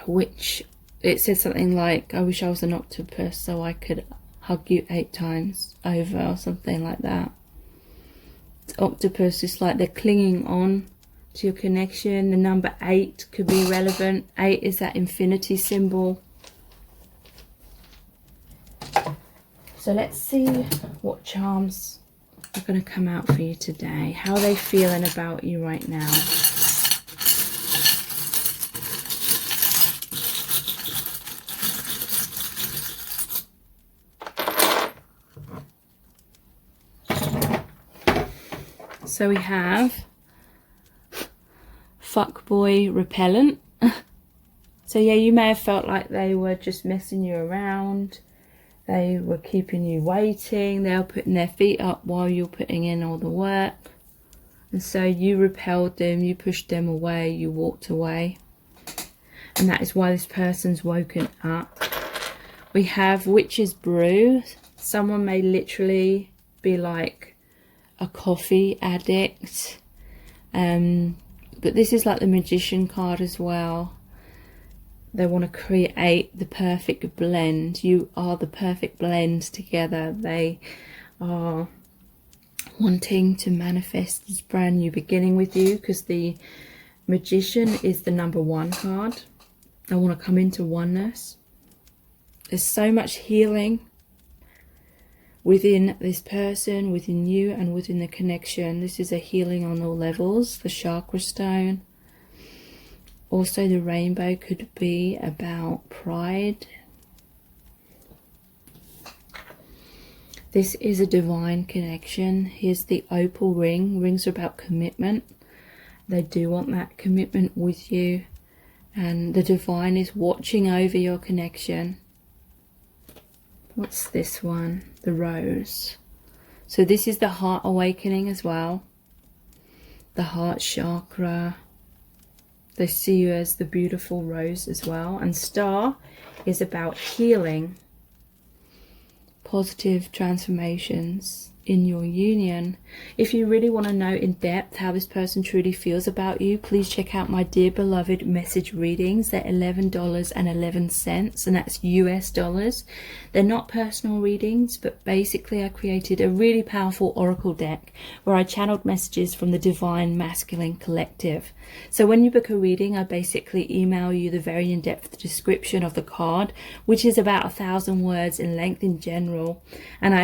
which it said something like, I wish I was an octopus so I could hug you 8 times over, or something like that. Octopus is like they're clinging on to your connection. The number 8 could be relevant. 8 is that infinity symbol. So let's see what charms are going to come out for you today. How are they feeling about you right now? So we have fuckboy repellent. So yeah, you may have felt like they were just messing you around. They were keeping you waiting. They were putting their feet up while you're putting in all the work. And so you repelled them, you pushed them away, you walked away. And that is why this person's woken up. We have witch's brew. Someone may literally be like a coffee addict. But this is like the Magician card as well. They want to create the perfect blend. You are the perfect blend together. They are wanting to manifest this brand new beginning with you, because the Magician is the number 1 card. They want to come into oneness. There's so much healing within this person, within you, and within the connection. This is a healing on all levels. The chakra stone. Also, the rainbow could be about pride. This is a divine connection. Here's the opal ring. Rings are about commitment. They do want that commitment with you. And the divine is watching over your connection. What's this one? The rose. So this is the heart awakening as well. The heart chakra. They see you as the beautiful rose as well. And star is about healing. Positive transformations in your union. If you really want to know in depth how this person truly feels about you, please check out my Dear Beloved message readings. They're $11.11, and that's US dollars. They're not personal readings, but basically I created a really powerful oracle deck where I channeled messages from the Divine Masculine Collective. So when you book a reading, I basically email you the very in-depth description of the card, which is about 1,000 words in length in general. And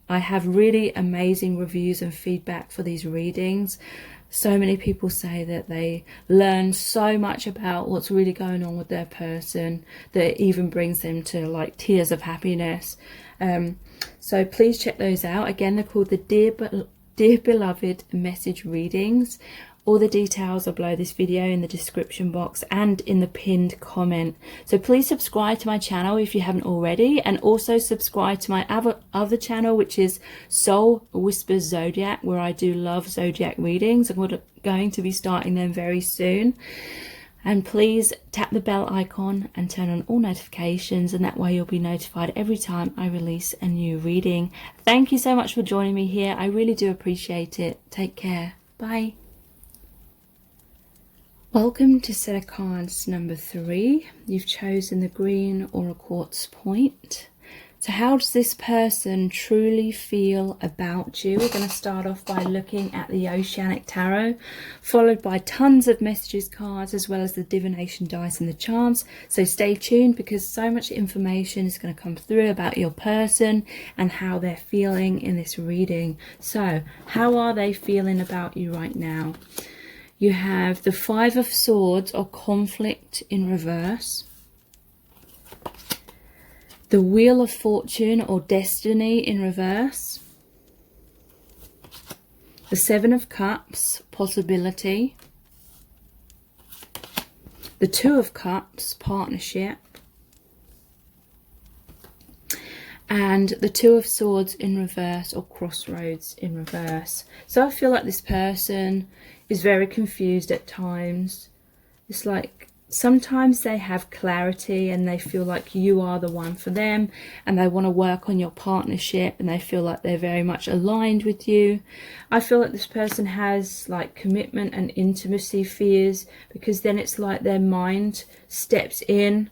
I have really amazing reviews and feedback for these readings. So many people say that they learn so much about what's really going on with their person that it even brings them to like tears of happiness. So please check those out. Again, they're called the Dear Beloved message readings. All the details are below this video in the description box and in the pinned comment. So please subscribe to my channel if you haven't already, and also subscribe to my other channel, which is Soul Whispers Zodiac, where I do love zodiac readings. I'm going to be starting them very soon. And please tap the bell icon and turn on all notifications, and that way you'll be notified every time I release a new reading. Thank you so much for joining me here. I really do appreciate it. Take care. Bye. Welcome to set of cards number 3. You've chosen the green or a quartz point. So how does this person truly feel about you? We're going to start off by looking at the Oceanic Tarot, followed by tons of messages cards, as well as the divination dice and the charms. So stay tuned, because so much information is going to come through about your person and how they're feeling in this reading. So how are they feeling about you right now? You have the 5 of Swords, or conflict in reverse. The Wheel of Fortune, or destiny in reverse. The 7 of Cups, possibility. The 2 of Cups, partnership. And the 2 of Swords in reverse, or crossroads in reverse. So I feel like this person is very confused at times. It's like sometimes they have clarity and they feel like you are the one for them, and they want to work on your partnership, and they feel like they're very much aligned with you. I feel like this person has like commitment and intimacy fears, because then it's like their mind steps in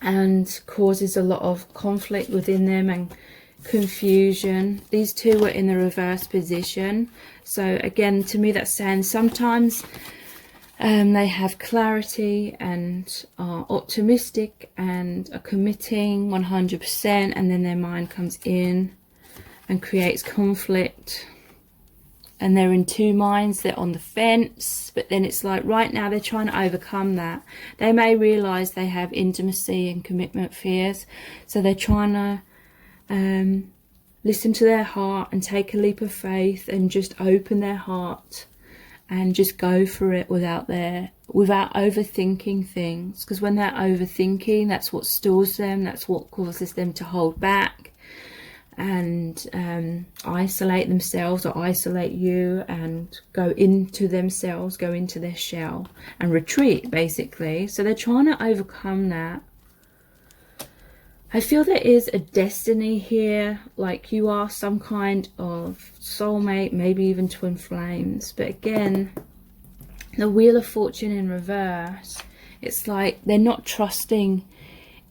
and causes a lot of conflict within them and confusion. These two were in the reverse position. So again, to me that's saying sometimes they have clarity and are optimistic and are committing 100%, and then their mind comes in and creates conflict, and they're in two minds. They're on the fence, but then it's like right now they're trying to overcome that. They may realize they have intimacy and commitment fears, so they're trying to listen to their heart and take a leap of faith and just open their heart and just go for it without overthinking things. Because when they're overthinking, that's what stalls them, that's what causes them to hold back and isolate themselves or isolate you and go into themselves, go into their shell and retreat basically. So they're trying to overcome that. I feel there is a destiny here, like you are some kind of soulmate, maybe even twin flames. But again, the Wheel of Fortune in reverse, it's like they're not trusting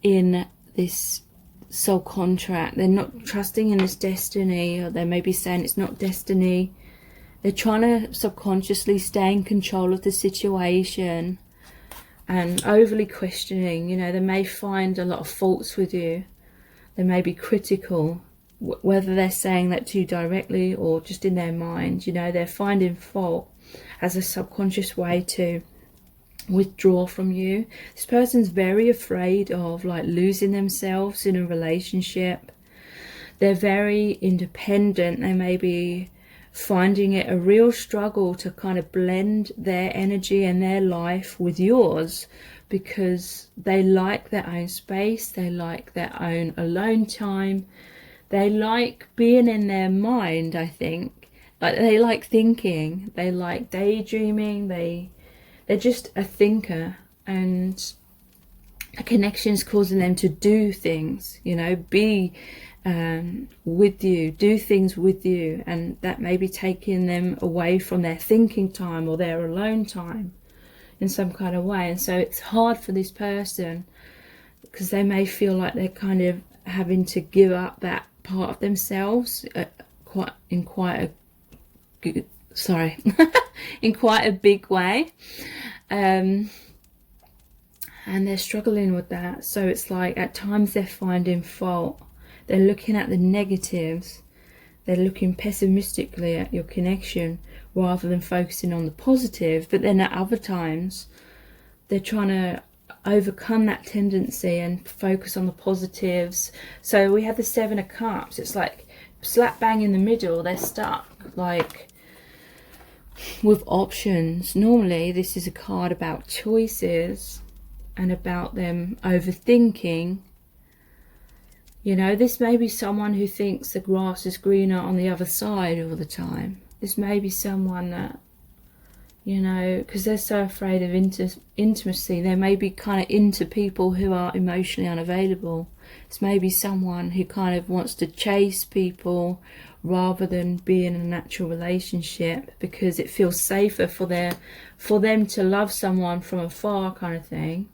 in this soul contract. They're not trusting in this destiny, or they may be saying it's not destiny. They're trying to subconsciously stay in control of the situation and overly questioning. You know, they may find a lot of faults with you. They may be critical, whether they're saying that to you directly or just in their mind. You know, they're finding fault as a subconscious way to withdraw from you. This person's very afraid of like losing themselves in a relationship. They're very independent. They may be finding it a real struggle to kind of blend their energy and their life with yours, because they like their own space, they like their own alone time, they like being in their mind. I think like they like thinking, they like daydreaming, they're just a thinker, and a connection's causing them to do things, you know, be with you, do things with you, and that may be taking them away from their thinking time or their alone time in some kind of way. And so it's hard for this person, because they may feel like they're kind of having to give up that part of themselves in quite a big way, and they're struggling with that. So it's like at times they're finding fault. They're looking at the negatives. They're looking pessimistically at your connection rather than focusing on the positive. But then at other times, they're trying to overcome that tendency and focus on the positives. So we have the Seven of Cups. It's like slap bang in the middle. They're stuck like with options. Normally, this is a card about choices and about them overthinking. You know, this may be someone who thinks the grass is greener on the other side all the time. This may be someone that, you know, because they're so afraid of intimacy, they may be kind of into people who are emotionally unavailable. This may be someone who kind of wants to chase people rather than be in a natural relationship, because it feels safer for them to love someone from afar, kind of thing.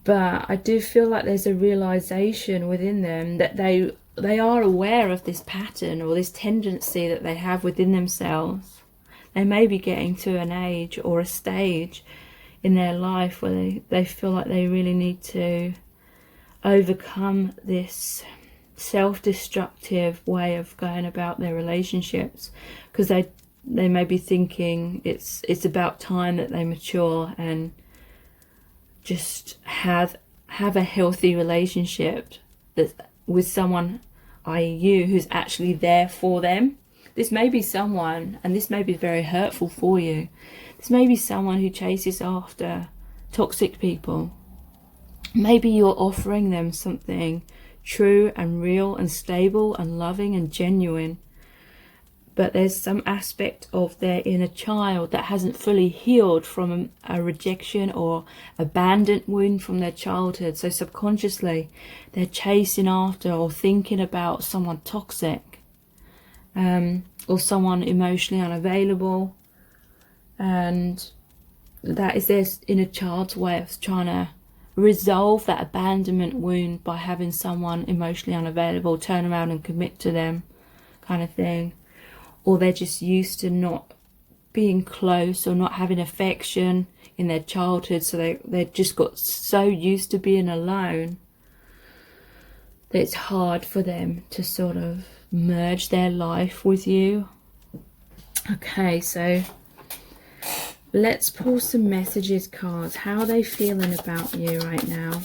But I do feel like there's a realization within them that they are aware of this pattern or this tendency that they have within themselves. They may be getting to an age or a stage in their life where they feel like they really need to overcome this self-destructive way of going about their relationships, because they may be thinking it's about time that they mature and just have a healthy relationship with someone, i.e. you, who's actually there for them. This may be someone, and this may be very hurtful for you, this may be someone who chases after toxic people. Maybe you're offering them something true and real and stable and loving and genuine, but there's some aspect of their inner child that hasn't fully healed from a rejection or abandoned wound from their childhood. So subconsciously they're chasing after or thinking about someone toxic, or someone emotionally unavailable, and that is their inner child's way of trying to resolve that abandonment wound by having someone emotionally unavailable turn around and commit to them, kind of thing. Or they're just used to not being close or not having affection in their childhood, so they just got so used to being alone that it's hard for them to sort of merge their life with you. Okay, so let's pull some messages cards. How are they feeling about you right now?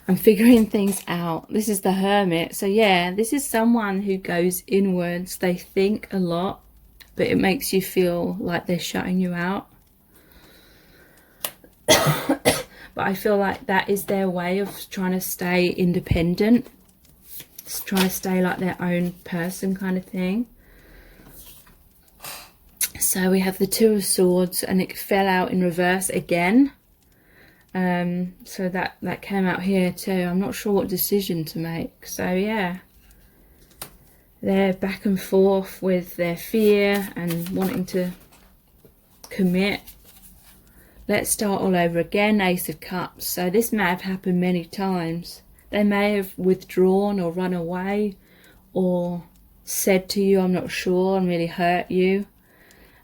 I'm figuring things out. This is the Hermit. So yeah, this is someone who goes inwards. They think a lot, but it makes you feel like they're shutting you out. But I feel like that is their way of trying to stay independent. It's trying to stay like their own person, kind of thing. So we have the Two of Swords, and it fell out in reverse again. So that came out here too. I'm not sure what decision to make. So yeah, they're back and forth with their fear and wanting to commit. Let's start all over again. Ace of Cups. So this may have happened many times. They may have withdrawn or run away, or said to you, I'm not sure, and really hurt you.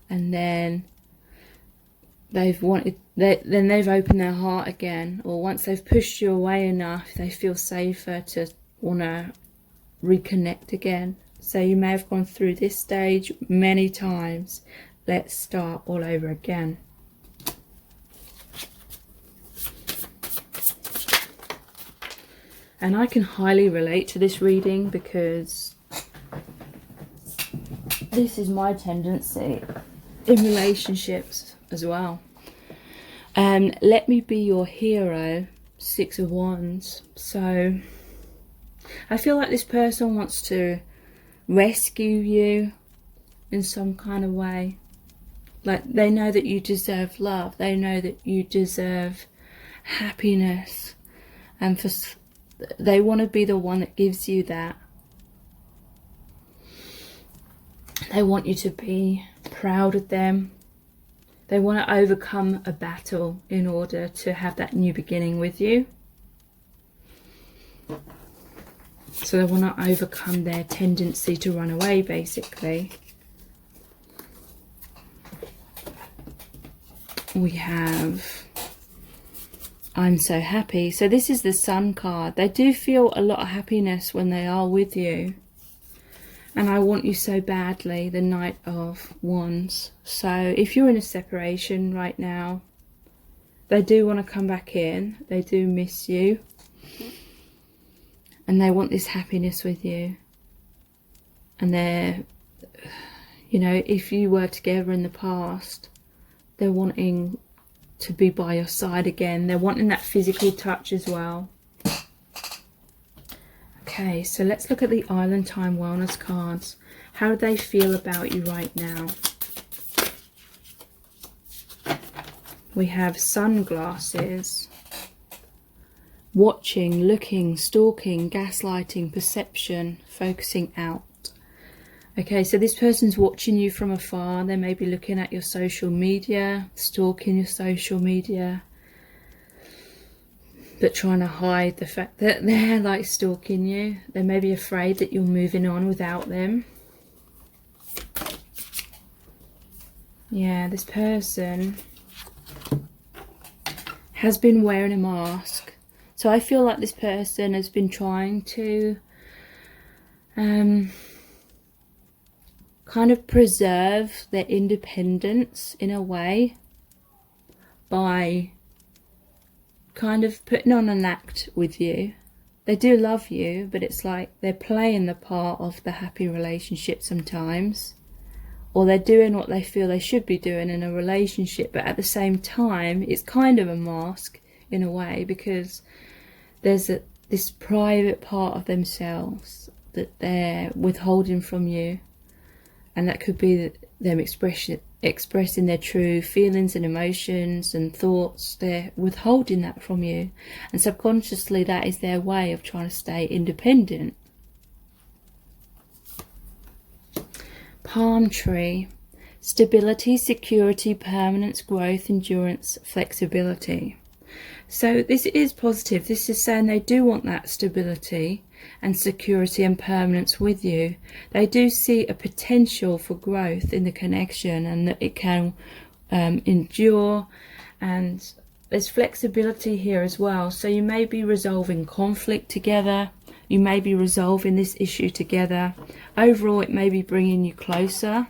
And then they've opened their heart again, or once they've pushed you away enough, they feel safer to want to reconnect again. So you may have gone through this stage many times. Let's start all over again. And I can highly relate to this reading, because this is my tendency in relationships as well. Let me be your hero, Six of Wands. So I feel like this person wants to rescue you in some kind of way. Like, they know that you deserve love. They know that you deserve happiness. And they want to be the one that gives you that. They want you to be proud of them. They want to overcome a battle in order to have that new beginning with you. So they want to overcome their tendency to run away, basically. We have I'm so happy. So this is the Sun card. They do feel a lot of happiness when they are with you. And I want you so badly, the Knight of Wands. So if you're in a separation right now, they do want to come back in. They do miss you. And they want this happiness with you. And they're, you know, if you were together in the past, they're wanting to be by your side again. They're wanting that physical touch as well. Okay, so let's look at the Island Time Wellness cards. How do they feel about you right now? We have sunglasses, watching, looking, stalking, gaslighting, perception, focusing out. Okay, so this person's watching you from afar. They may be looking at your social media, stalking your social media, but trying to hide the fact that they're like stalking you. They may be afraid that you're moving on without them. Yeah, this person has been wearing a mask. So I feel like this person has been trying to kind of preserve their independence in a way by kind of putting on an act with you. They do love you, but it's like they're playing the part of the happy relationship sometimes, or they're doing what they feel they should be doing in a relationship, but at the same time it's kind of a mask in a way, because there's this private part of themselves that they're withholding from you. And that could be them expressing their true feelings and emotions and thoughts. They're withholding that from you. And subconsciously, that is their way of trying to stay independent. Palm tree. Stability, security, permanence, growth, endurance, flexibility. So this is positive. This is saying they do want that stability and security and permanence with you. They do see a potential for growth in the connection, and that it can endure, and there's flexibility here as well. So you may be resolving conflict together, you may be resolving this issue together. Overall, it may be bringing you closer.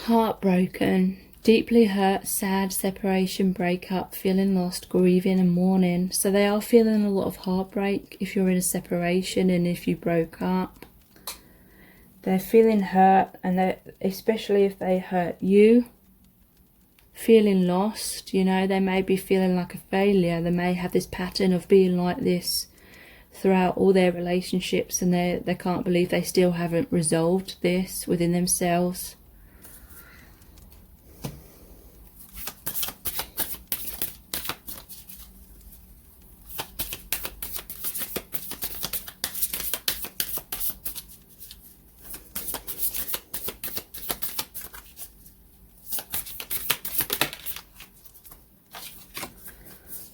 Heartbroken, deeply hurt, sad, separation, breakup, feeling lost, grieving and mourning. So they are feeling a lot of heartbreak if you're in a separation and if you broke up. They're feeling hurt, and especially if they hurt you. feeling lost. You know, they may be feeling like a failure. They may have this pattern of being like this throughout all their relationships, and they can't believe they still haven't resolved this within themselves.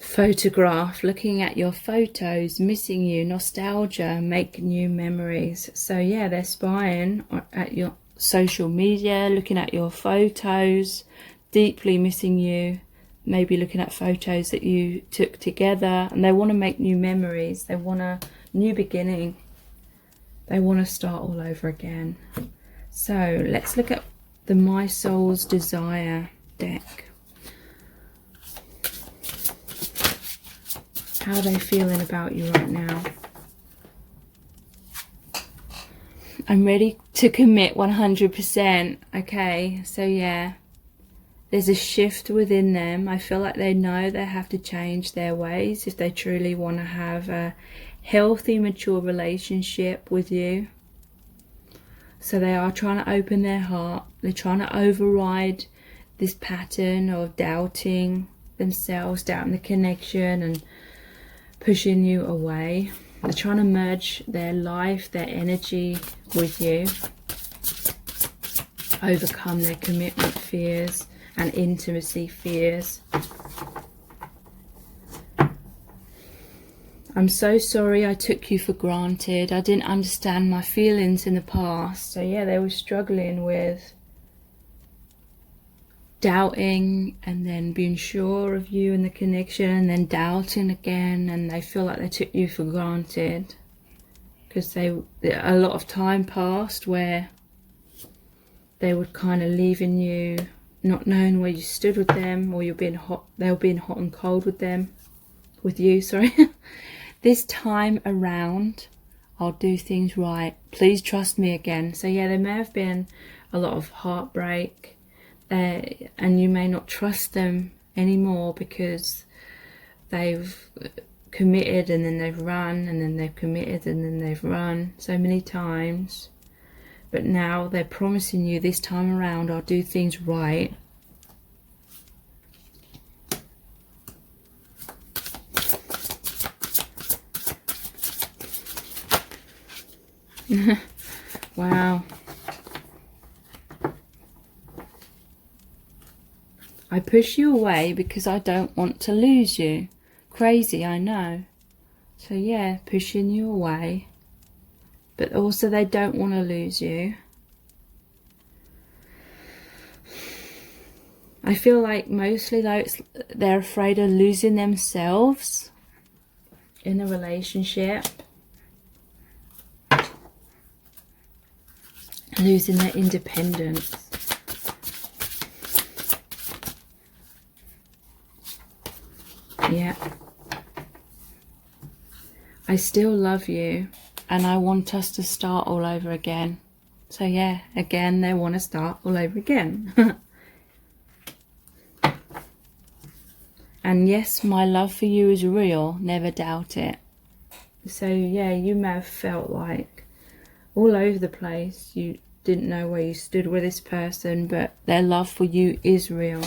Photograph, looking at your photos, missing you, nostalgia, make new memories. So yeah, they're spying at your social media, looking at your photos, deeply missing you, maybe looking at photos that you took together, and they want to make new memories. They want a new beginning. They want to start all over again. So let's look at the My Soul's Desire deck. How are they feeling about you right now? I'm ready to commit 100%. Okay, so yeah, there's a shift within them. I feel like they know they have to change their ways if they truly want to have a healthy, mature relationship with you. So they are trying to open their heart. They're trying to override this pattern of doubting themselves, doubting the connection, and pushing you away. They're trying to merge their life, their energy with you, overcome their commitment fears and intimacy fears. I'm so sorry I took you for granted. I didn't understand my feelings in the past. So yeah, they were struggling with doubting and then being sure of you and the connection, and then doubting again, and they feel like they took you for granted because a lot of time passed where they were kind of leaving you, not knowing where you stood with them, or they were being hot and cold with you. This time around I'll do things right, please trust me again. So yeah, there may have been a lot of heartbreak, and you may not trust them anymore because they've committed and then they've run, and then they've committed and then they've run so many times. But now they're promising you, this time around I'll do things right. Wow. I push you away because I don't want to lose you. Crazy, I know. So yeah, pushing you away. But also they don't want to lose you. I feel like mostly though they're afraid of losing themselves in a relationship. Losing their independence. Yeah. I still love you and I want us to start all over again. So yeah, again, they want to start all over again. And yes, my love for you is real. Never doubt it. So yeah, you may have felt like all over the place. You didn't know where you stood with this person, but their love for you is real.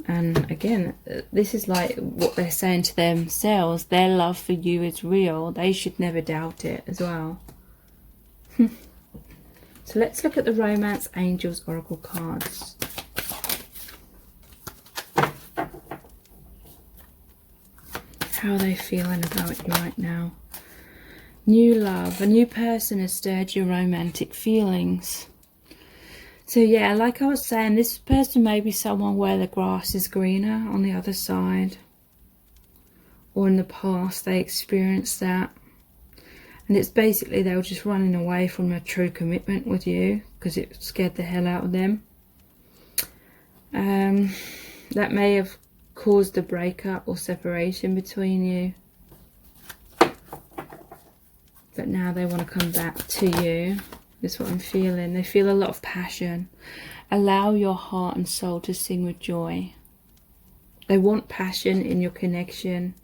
And again, this is like what they're saying to themselves. Their love for you is real. They should never doubt it as well. So let's look at the Romance Angels Oracle cards. How are they feeling about you right now? New love. A new person has stirred your romantic feelings. So yeah, like I was saying, this person may be someone where the grass is greener on the other side. Or in the past they experienced that. And it's basically they were just running away from a true commitment with you because it scared the hell out of them. That may have caused a breakup or separation between you. But now they want to come back to you. is what I'm feeling. They feel a lot of passion. Allow your heart and soul to sing with joy. They want passion in your connection.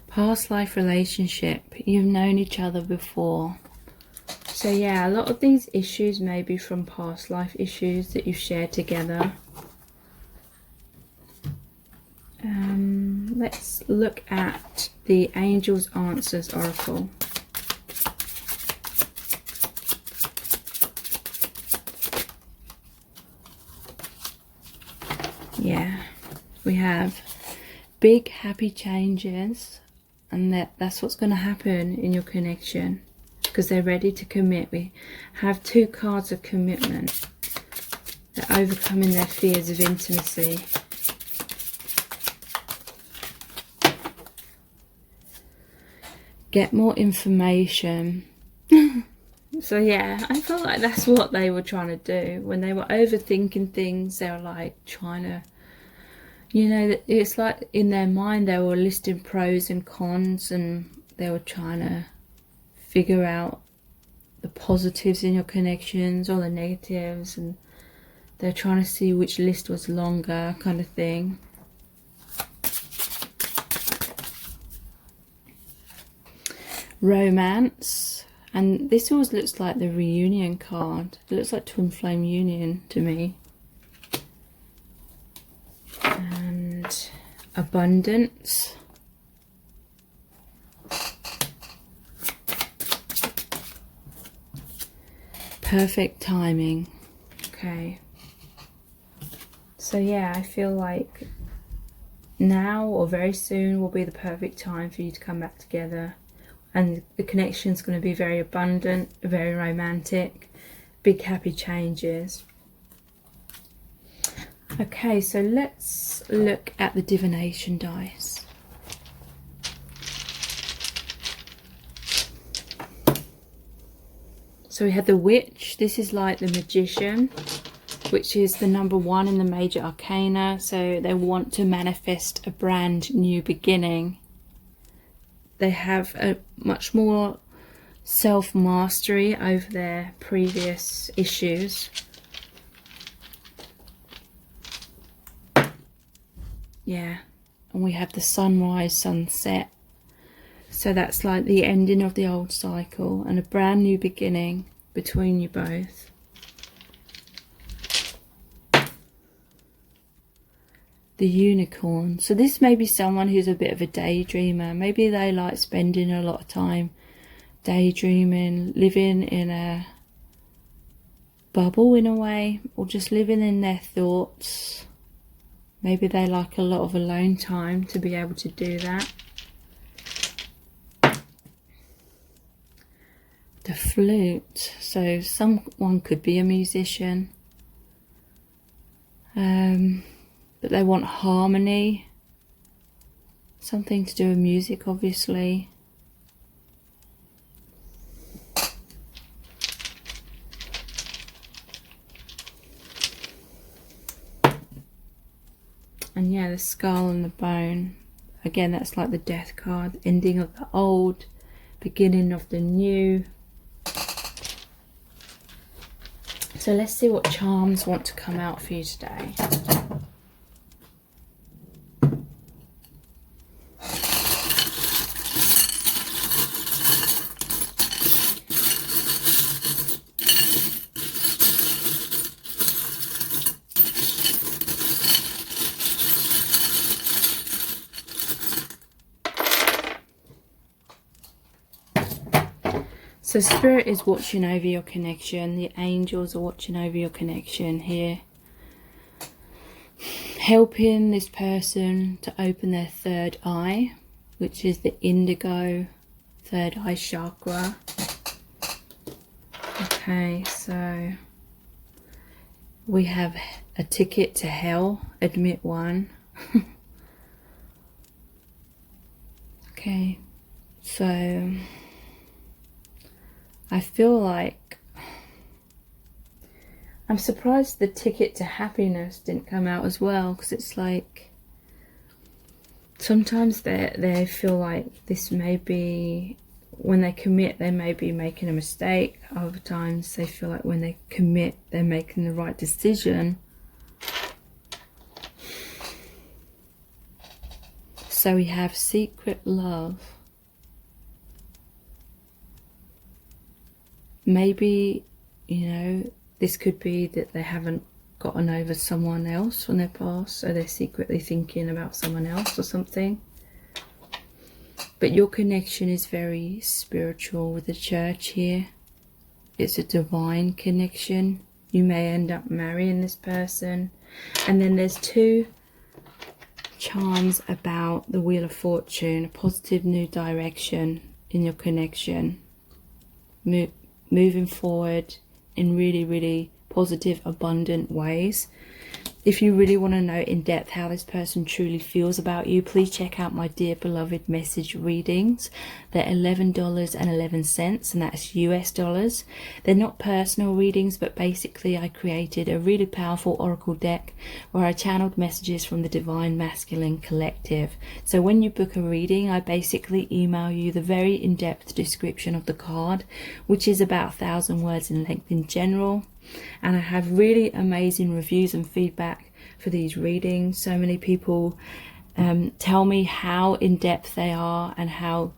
Past life relationship. You've known each other before. So yeah, a lot of these issues may be from past life issues that you've shared together. Let's look at the Angel's Answers Oracle. Yeah, we have big happy changes, and that's what's going to happen in your connection, because they're ready to commit. We have 2 cards of commitment. They're overcoming their fears of intimacy. Get more information. So yeah, I feel like that's what they were trying to do. When they were overthinking things, they were like trying to, you know, it's like in their mind they were listing pros and cons, and they were trying to figure out the positives in your connections or the negatives, and they're trying to see which list was longer, kind of thing. Romance, and this always looks like the reunion card. It looks like twin flame union to me. And abundance. Perfect timing. Okay. So yeah, I feel like now or very soon will be the perfect time for you to come back together. And the connection is going to be very abundant, very romantic, big happy changes. Okay, so let's look at the divination dice. So we have the Witch. This is like the Magician, which is the number 1 in the major arcana. So they want to manifest a brand new beginning. They have a much more self-mastery over their previous issues. Yeah, and we have the sunrise, sunset. So that's like the ending of the old cycle and a brand new beginning between you both. The Unicorn. So this may be someone who's a bit of a daydreamer. Maybe they like spending a lot of time daydreaming, living in a bubble in a way, or just living in their thoughts. Maybe they like a lot of alone time to be able to do that. The Flute. So someone could be a musician. But they want harmony. Something to do with music, obviously. And yeah, the Skull and the Bone. Again, that's like the Death card. Ending of the old, beginning of the new. So let's see what charms want to come out for you today. So Spirit is watching over your connection. The angels are watching over your connection here. Helping this person to open their third eye, which is the indigo third eye chakra. Okay, so we have a ticket to hell, admit one. Okay, so I feel like I'm surprised the ticket to happiness didn't come out as well, because it's like sometimes they feel like this may be, when they commit, they may be making a mistake. Other times they feel like when they commit, they're making the right decision. So we have secret love. Maybe, you know, this could be that they haven't gotten over someone else from their past, so they're secretly thinking about someone else or something. But your connection is very spiritual with the church here. It's a divine connection. You may end up marrying this person. And then there's 2 charms about the Wheel of Fortune, a positive new direction in your connection. Moving forward in really, really positive, abundant ways. If you really want to know in depth how this person truly feels about you, please check out my Dear Beloved message readings. They're $11.11, and that's US dollars. They're not personal readings, but basically I created a really powerful oracle deck where I channeled messages from the Divine Masculine Collective. So when you book a reading, I basically email you the very in-depth description of the card, which is about 1,000 words in length in general. And I have really amazing reviews and feedback for these readings. So many people tell me how in-depth they are, and how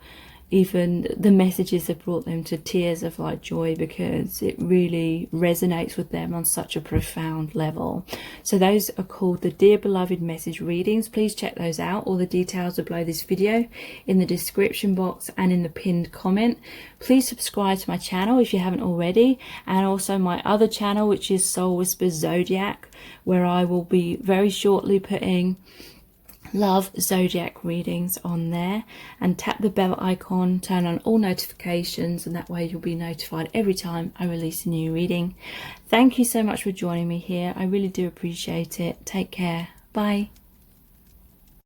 even the messages have brought them to tears of like joy, because it really resonates with them on such a profound level. So those are called the Dear Beloved message readings. Please check those out. All the details are below this video in the description box and in the pinned comment. Please subscribe to my channel if you haven't already, and also my other channel, which is Soul Whispers Zodiac, where I will be very shortly putting love zodiac readings on there. And tap the bell icon, turn on all notifications, and that way you'll be notified every time I release a new reading. Thank you so much for joining me here. I really do appreciate it. Take care. Bye.